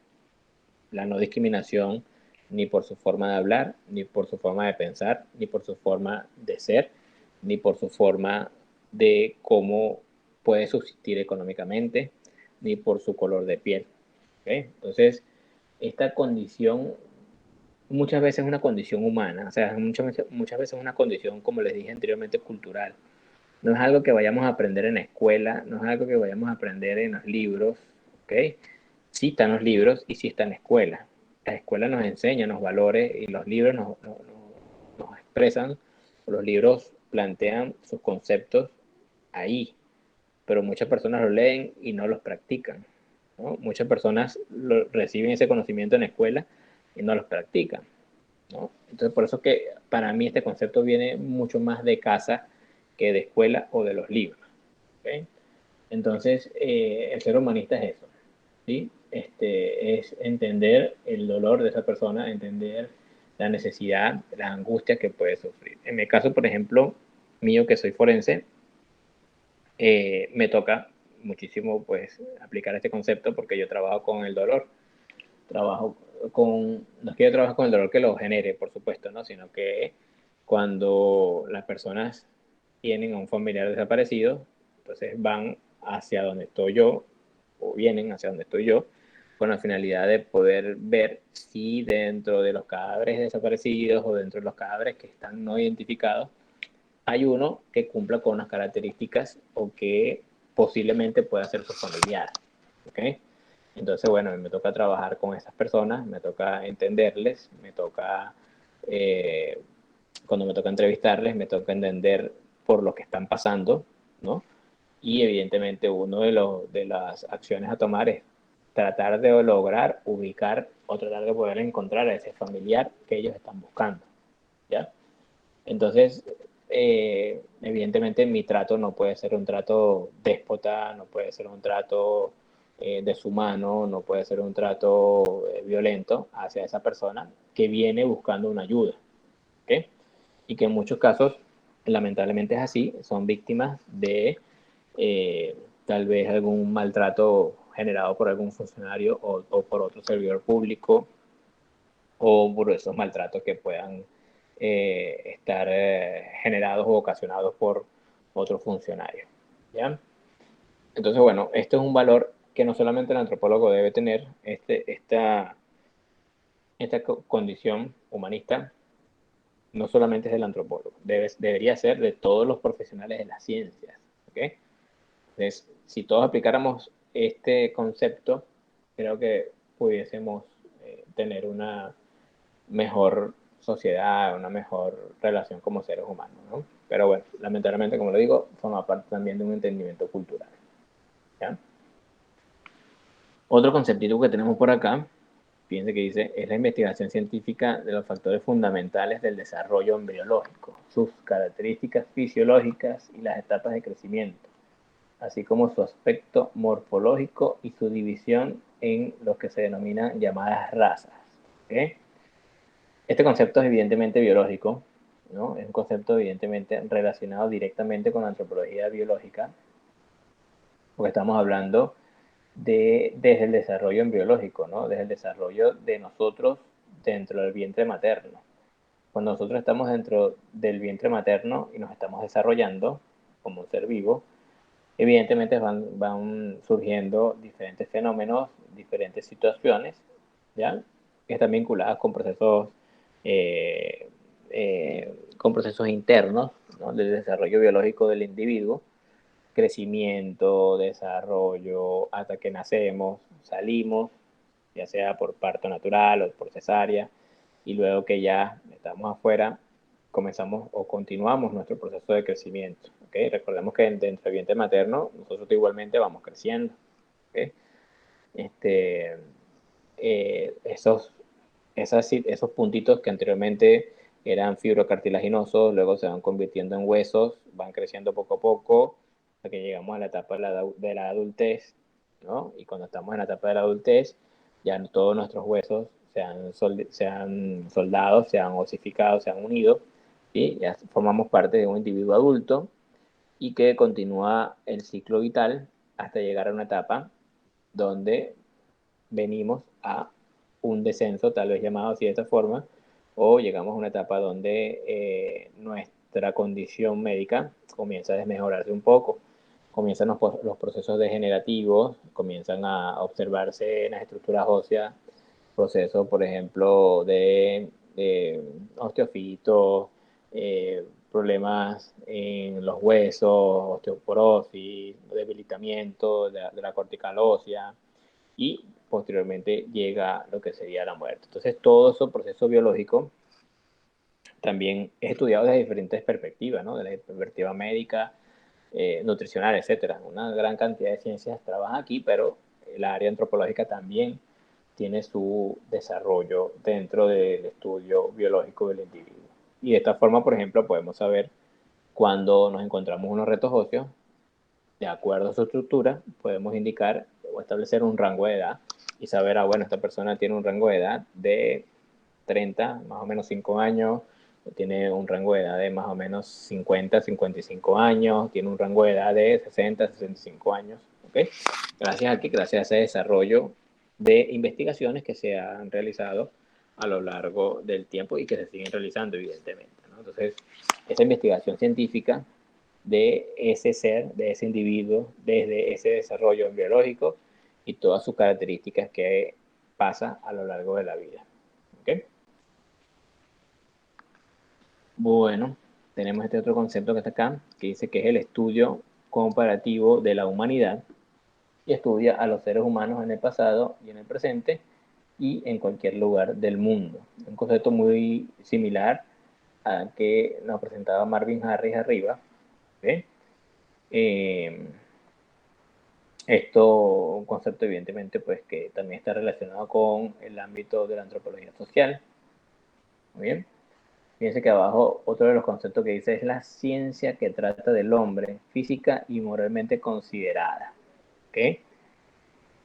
ni por su forma de hablar, ni por su forma de pensar, ni por su forma de ser, ni por su forma de cómo puede subsistir económicamente, ni por su color de piel. ¿Okay? Entonces, esta condición muchas veces es una condición humana, o sea, muchas veces es una condición, como les dije anteriormente, cultural. No es algo que vayamos a aprender en la escuela, no es algo que vayamos a aprender en los libros, ¿ok? Sí están los libros y sí está en la escuela. La escuela nos enseña los valores y los libros nos expresan, los libros plantean sus conceptos ahí, pero muchas personas lo leen y no los practican, ¿no? Muchas personas reciben ese conocimiento en la escuela y no los practican, ¿no? Entonces, por eso que para mí este concepto viene mucho más de casa que de escuela o de los libros. ¿Okay? Entonces, el ser humanista es eso, ¿sí? Es entender el dolor de esa persona, entender la necesidad, la angustia que puede sufrir. En mi caso, por ejemplo, mío que soy forense, me toca muchísimo pues aplicar este concepto porque yo trabajo con el dolor. No es que yo trabajo con el dolor que lo genere, por supuesto, ¿no? Sino que cuando las personas tienen a un familiar desaparecido, entonces van hacia donde estoy yo, o vienen hacia donde estoy yo, con la finalidad de poder ver si dentro de los cadáveres desaparecidos o dentro de los cadáveres que están no identificados, hay uno que cumpla con unas características o que posiblemente pueda ser su familiar. ¿Ok? Entonces, bueno, me toca trabajar con esas personas, me toca entenderles, cuando me toca entrevistarles, me toca entender por lo que están pasando, ¿no? Y evidentemente de las acciones a tomar es tratar de lograr ubicar o tratar de poder encontrar a ese familiar que ellos están buscando, ¿ya? Entonces, evidentemente mi trato no puede ser un trato déspota, no puede ser un trato deshumano, no puede ser un trato violento hacia esa persona que viene buscando una ayuda, ¿ok? Y que en muchos casos, lamentablemente es así, son víctimas de tal vez algún maltrato generado por algún funcionario o por otro servidor público o por esos maltratos que puedan estar generados o ocasionados por otro funcionario, ¿ya? Entonces, bueno, esto es un valor que no solamente el antropólogo debe tener, esta condición humanista no solamente es del antropólogo, debería ser de todos los profesionales de las ciencias, ¿ok? Entonces, si todos aplicáramos este concepto, creo que pudiésemos tener una mejor sociedad, una mejor relación como seres humanos, ¿no? Pero bueno, lamentablemente, como lo digo, forma parte también de un entendimiento cultural, ¿ya? Otro conceptito que tenemos por acá, fíjense que dice, es la investigación científica de los factores fundamentales del desarrollo embriológico, sus características fisiológicas y las etapas de crecimiento, así como su aspecto morfológico y su división en lo que se denominan llamadas razas. ¿Okay? Este concepto es evidentemente biológico, ¿no? Es un concepto evidentemente relacionado directamente con la antropología biológica, porque estamos hablando desde el desarrollo embriológico, ¿no? Desde el desarrollo de nosotros dentro del vientre materno. Cuando nosotros estamos dentro del vientre materno y nos estamos desarrollando como un ser vivo, evidentemente van surgiendo diferentes fenómenos, diferentes situaciones, ¿ya? Que están vinculadas eh, con procesos internos, ¿no? Del desarrollo biológico del individuo, crecimiento, desarrollo, hasta que nacemos, salimos, ya sea por parto natural o por cesárea, y luego que ya estamos afuera, comenzamos o continuamos nuestro proceso de crecimiento. ¿Okay? Recordemos que dentro del vientre materno nosotros igualmente vamos creciendo. ¿Okay? Esos esos puntitos que anteriormente eran fibrocartilaginosos, luego se van convirtiendo en huesos, van creciendo poco a poco, hasta que llegamos a la etapa de la adultez, ¿no? Y cuando estamos en la etapa de la adultez, ya todos nuestros huesos se han soldado, se han osificado, se han unido, y ya formamos parte de un individuo adulto y que continúa el ciclo vital hasta llegar a una etapa donde venimos a un descenso, tal vez llamado así de esta forma, o llegamos a una etapa donde nuestra condición médica comienza a desmejorarse un poco. Comienzan los procesos degenerativos, comienzan a observarse en las estructuras óseas, procesos, por ejemplo, de osteofitos, problemas en los huesos, osteoporosis, debilitamiento de la cortical ósea, y posteriormente llega lo que sería la muerte. Entonces, todo ese proceso biológico también es estudiado desde diferentes perspectivas, ¿no? Desde la perspectiva médica, nutricional, etcétera. Una gran cantidad de ciencias trabajan aquí, pero el área antropológica también tiene su desarrollo dentro del estudio biológico del individuo. Y de esta forma, por ejemplo, podemos saber cuando nos encontramos unos retos óseos, de acuerdo a su estructura, podemos indicar o establecer un rango de edad y saber, bueno, esta persona tiene un rango de edad de 30, más o menos 5 años, tiene un rango de edad de más o menos 50, 55 años, tiene un rango de edad de 60, 65 años, ¿ok? Gracias a ese desarrollo de investigaciones que se han realizado a lo largo del tiempo y que se siguen realizando, evidentemente, ¿no? Entonces, esta investigación científica de ese ser, de ese individuo, desde ese desarrollo biológico y todas sus características que pasa a lo largo de la vida. ¿Okay? Bueno, tenemos este otro concepto que está acá, que dice que es el estudio comparativo de la humanidad y estudia a los seres humanos en el pasado y en el presente y en cualquier lugar del mundo. Un concepto muy similar al que nos presentaba Marvin Harris arriba. ¿Okay? Esto, un concepto evidentemente pues que también está relacionado con el ámbito de la antropología social. Muy bien. Fíjense que abajo otro de los conceptos que dice es la ciencia que trata del hombre, física y moralmente considerada. ¿Okay?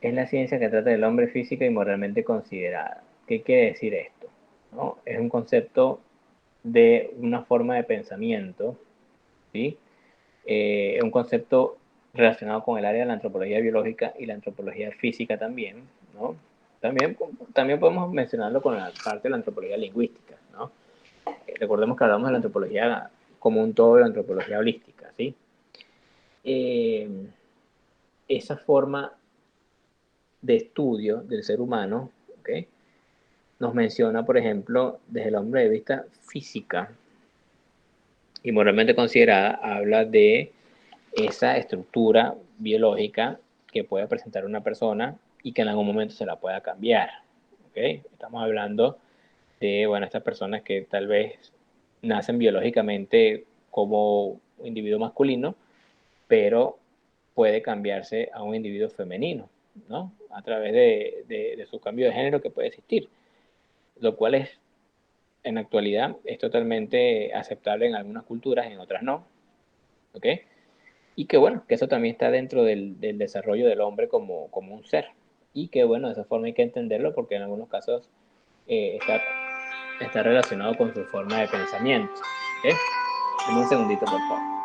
Es la ciencia que trata del hombre, física y moralmente considerada. ¿Qué quiere decir esto? ¿No? Es un concepto de una forma de pensamiento, ¿sí? Un concepto relacionado con el área de la antropología biológica y la antropología física también, ¿no? También podemos mencionarlo con la parte de la antropología lingüística, ¿no? Recordemos que hablamos de la antropología como un todo de la antropología holística, ¿sí? Esa forma de estudio del ser humano, ¿okay? Nos menciona, por ejemplo, desde el punto de vista física y moralmente considerada, habla de esa estructura biológica que puede presentar una persona y que en algún momento se la pueda cambiar. ¿Okay? Estamos hablando de, bueno, estas personas que tal vez nacen biológicamente como un individuo masculino, pero puede cambiarse a un individuo femenino, ¿no? A través de su cambio de género que puede existir, lo cual es, en la actualidad, es totalmente aceptable en algunas culturas, en otras no. ¿Ok? Y que bueno, que eso también está dentro del desarrollo del hombre como un ser. Y que bueno, de esa forma hay que entenderlo porque en algunos casos está relacionado con su forma de pensamiento. ¿Ok? Dame un segundito, por favor.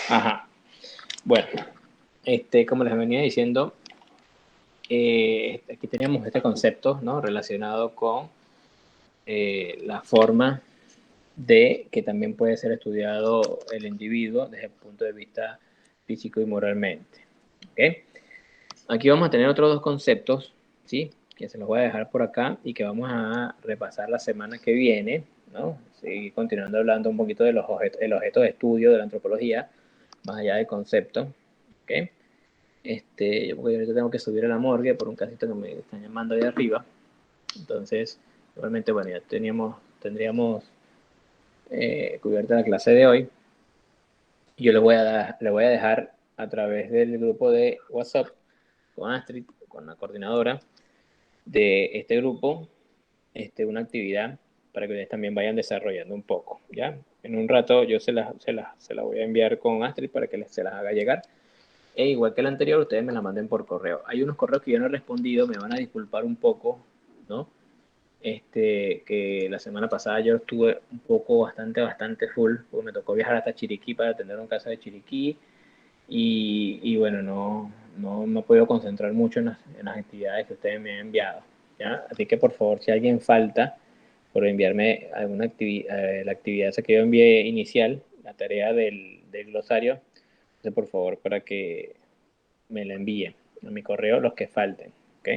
Ajá. Bueno, como les venía diciendo, aquí teníamos este concepto, ¿no? Relacionado con la forma de que también puede ser estudiado el individuo desde el punto de vista físico y moralmente. ¿Okay? Aquí vamos a tener otros dos conceptos, ¿sí? Que se los voy a dejar por acá y que vamos a repasar la semana que viene, ¿no? Seguir continuando hablando un poquito de el objeto de estudio de la antropología, más allá del concepto, ¿ok? Yo porque ahorita tengo que subir a la morgue por un casito que me están llamando ahí arriba. Entonces, igualmente, bueno, ya tendríamos cubierta la clase de hoy. Yo le voy a dejar a través del grupo de WhatsApp con Astrid, con la coordinadora de este grupo, una actividad para que ustedes también vayan desarrollando un poco, ¿ya? En un rato yo se la voy a enviar con Astrid para que se las haga llegar. E igual que el anterior, ustedes me la manden por correo. Hay unos correos que yo no he respondido, me van a disculpar un poco, ¿no? Que la semana pasada yo estuve un poco bastante full, porque me tocó viajar hasta Chiriquí para atender un caso de Chiriquí y bueno, no me he podido concentrar mucho en las actividades que ustedes me han enviado, ¿ya? Así que por favor, si alguien falta por enviarme alguna actividad, la actividad esa que yo envié inicial, la tarea del glosario, entonces por favor para que me la envíen a mi correo los que falten, ¿ok?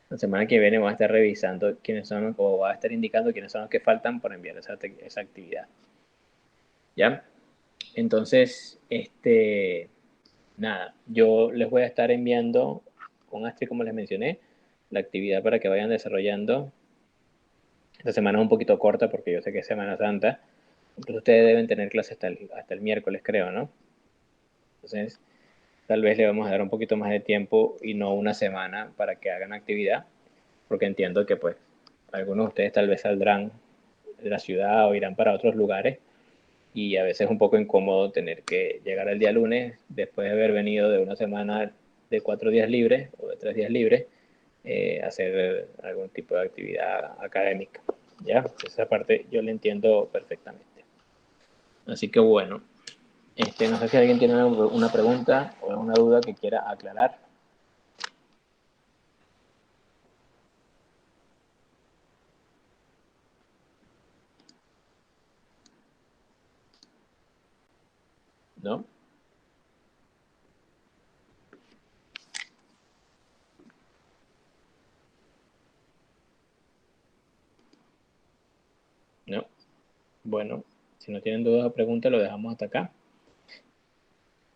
La semana que viene voy a estar revisando quiénes son, o voy a estar indicando quiénes son los que faltan para enviar esa actividad. ¿Ya? Entonces, nada, yo les voy a estar enviando con Astrid, como les mencioné, la actividad para que vayan desarrollando. Esta semana es un poquito corta porque yo sé que es Semana Santa. Entonces ustedes deben tener clase hasta el miércoles, creo, ¿no? Entonces, tal vez le vamos a dar un poquito más de tiempo y no una semana para que hagan actividad, porque entiendo que pues algunos de ustedes tal vez saldrán de la ciudad o irán para otros lugares y a veces es un poco incómodo tener que llegar el día lunes después de haber venido de una semana de 4 días libres o de 3 días libres, hacer algún tipo de actividad académica. ¿Ya? Esa parte yo la entiendo perfectamente. Así que bueno, no sé si alguien tiene una pregunta o una duda que quiera aclarar. ¿No? ¿No? Bueno, si no tienen dudas o preguntas, lo dejamos hasta acá.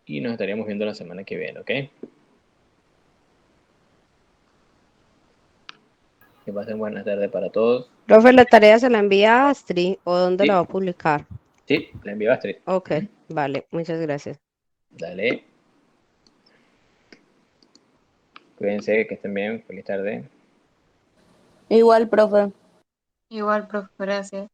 Y nos estaríamos viendo la semana que viene, ¿ok? Que pasen buenas tardes para todos. Profe, ¿la tarea se la envía a Astrid o dónde la va a Sí, publicar? sí, la envío a Astrid. Ok, vale, muchas gracias. Dale. Cuídense, que estén bien. Feliz tarde. Igual, profe. Igual, profe, gracias.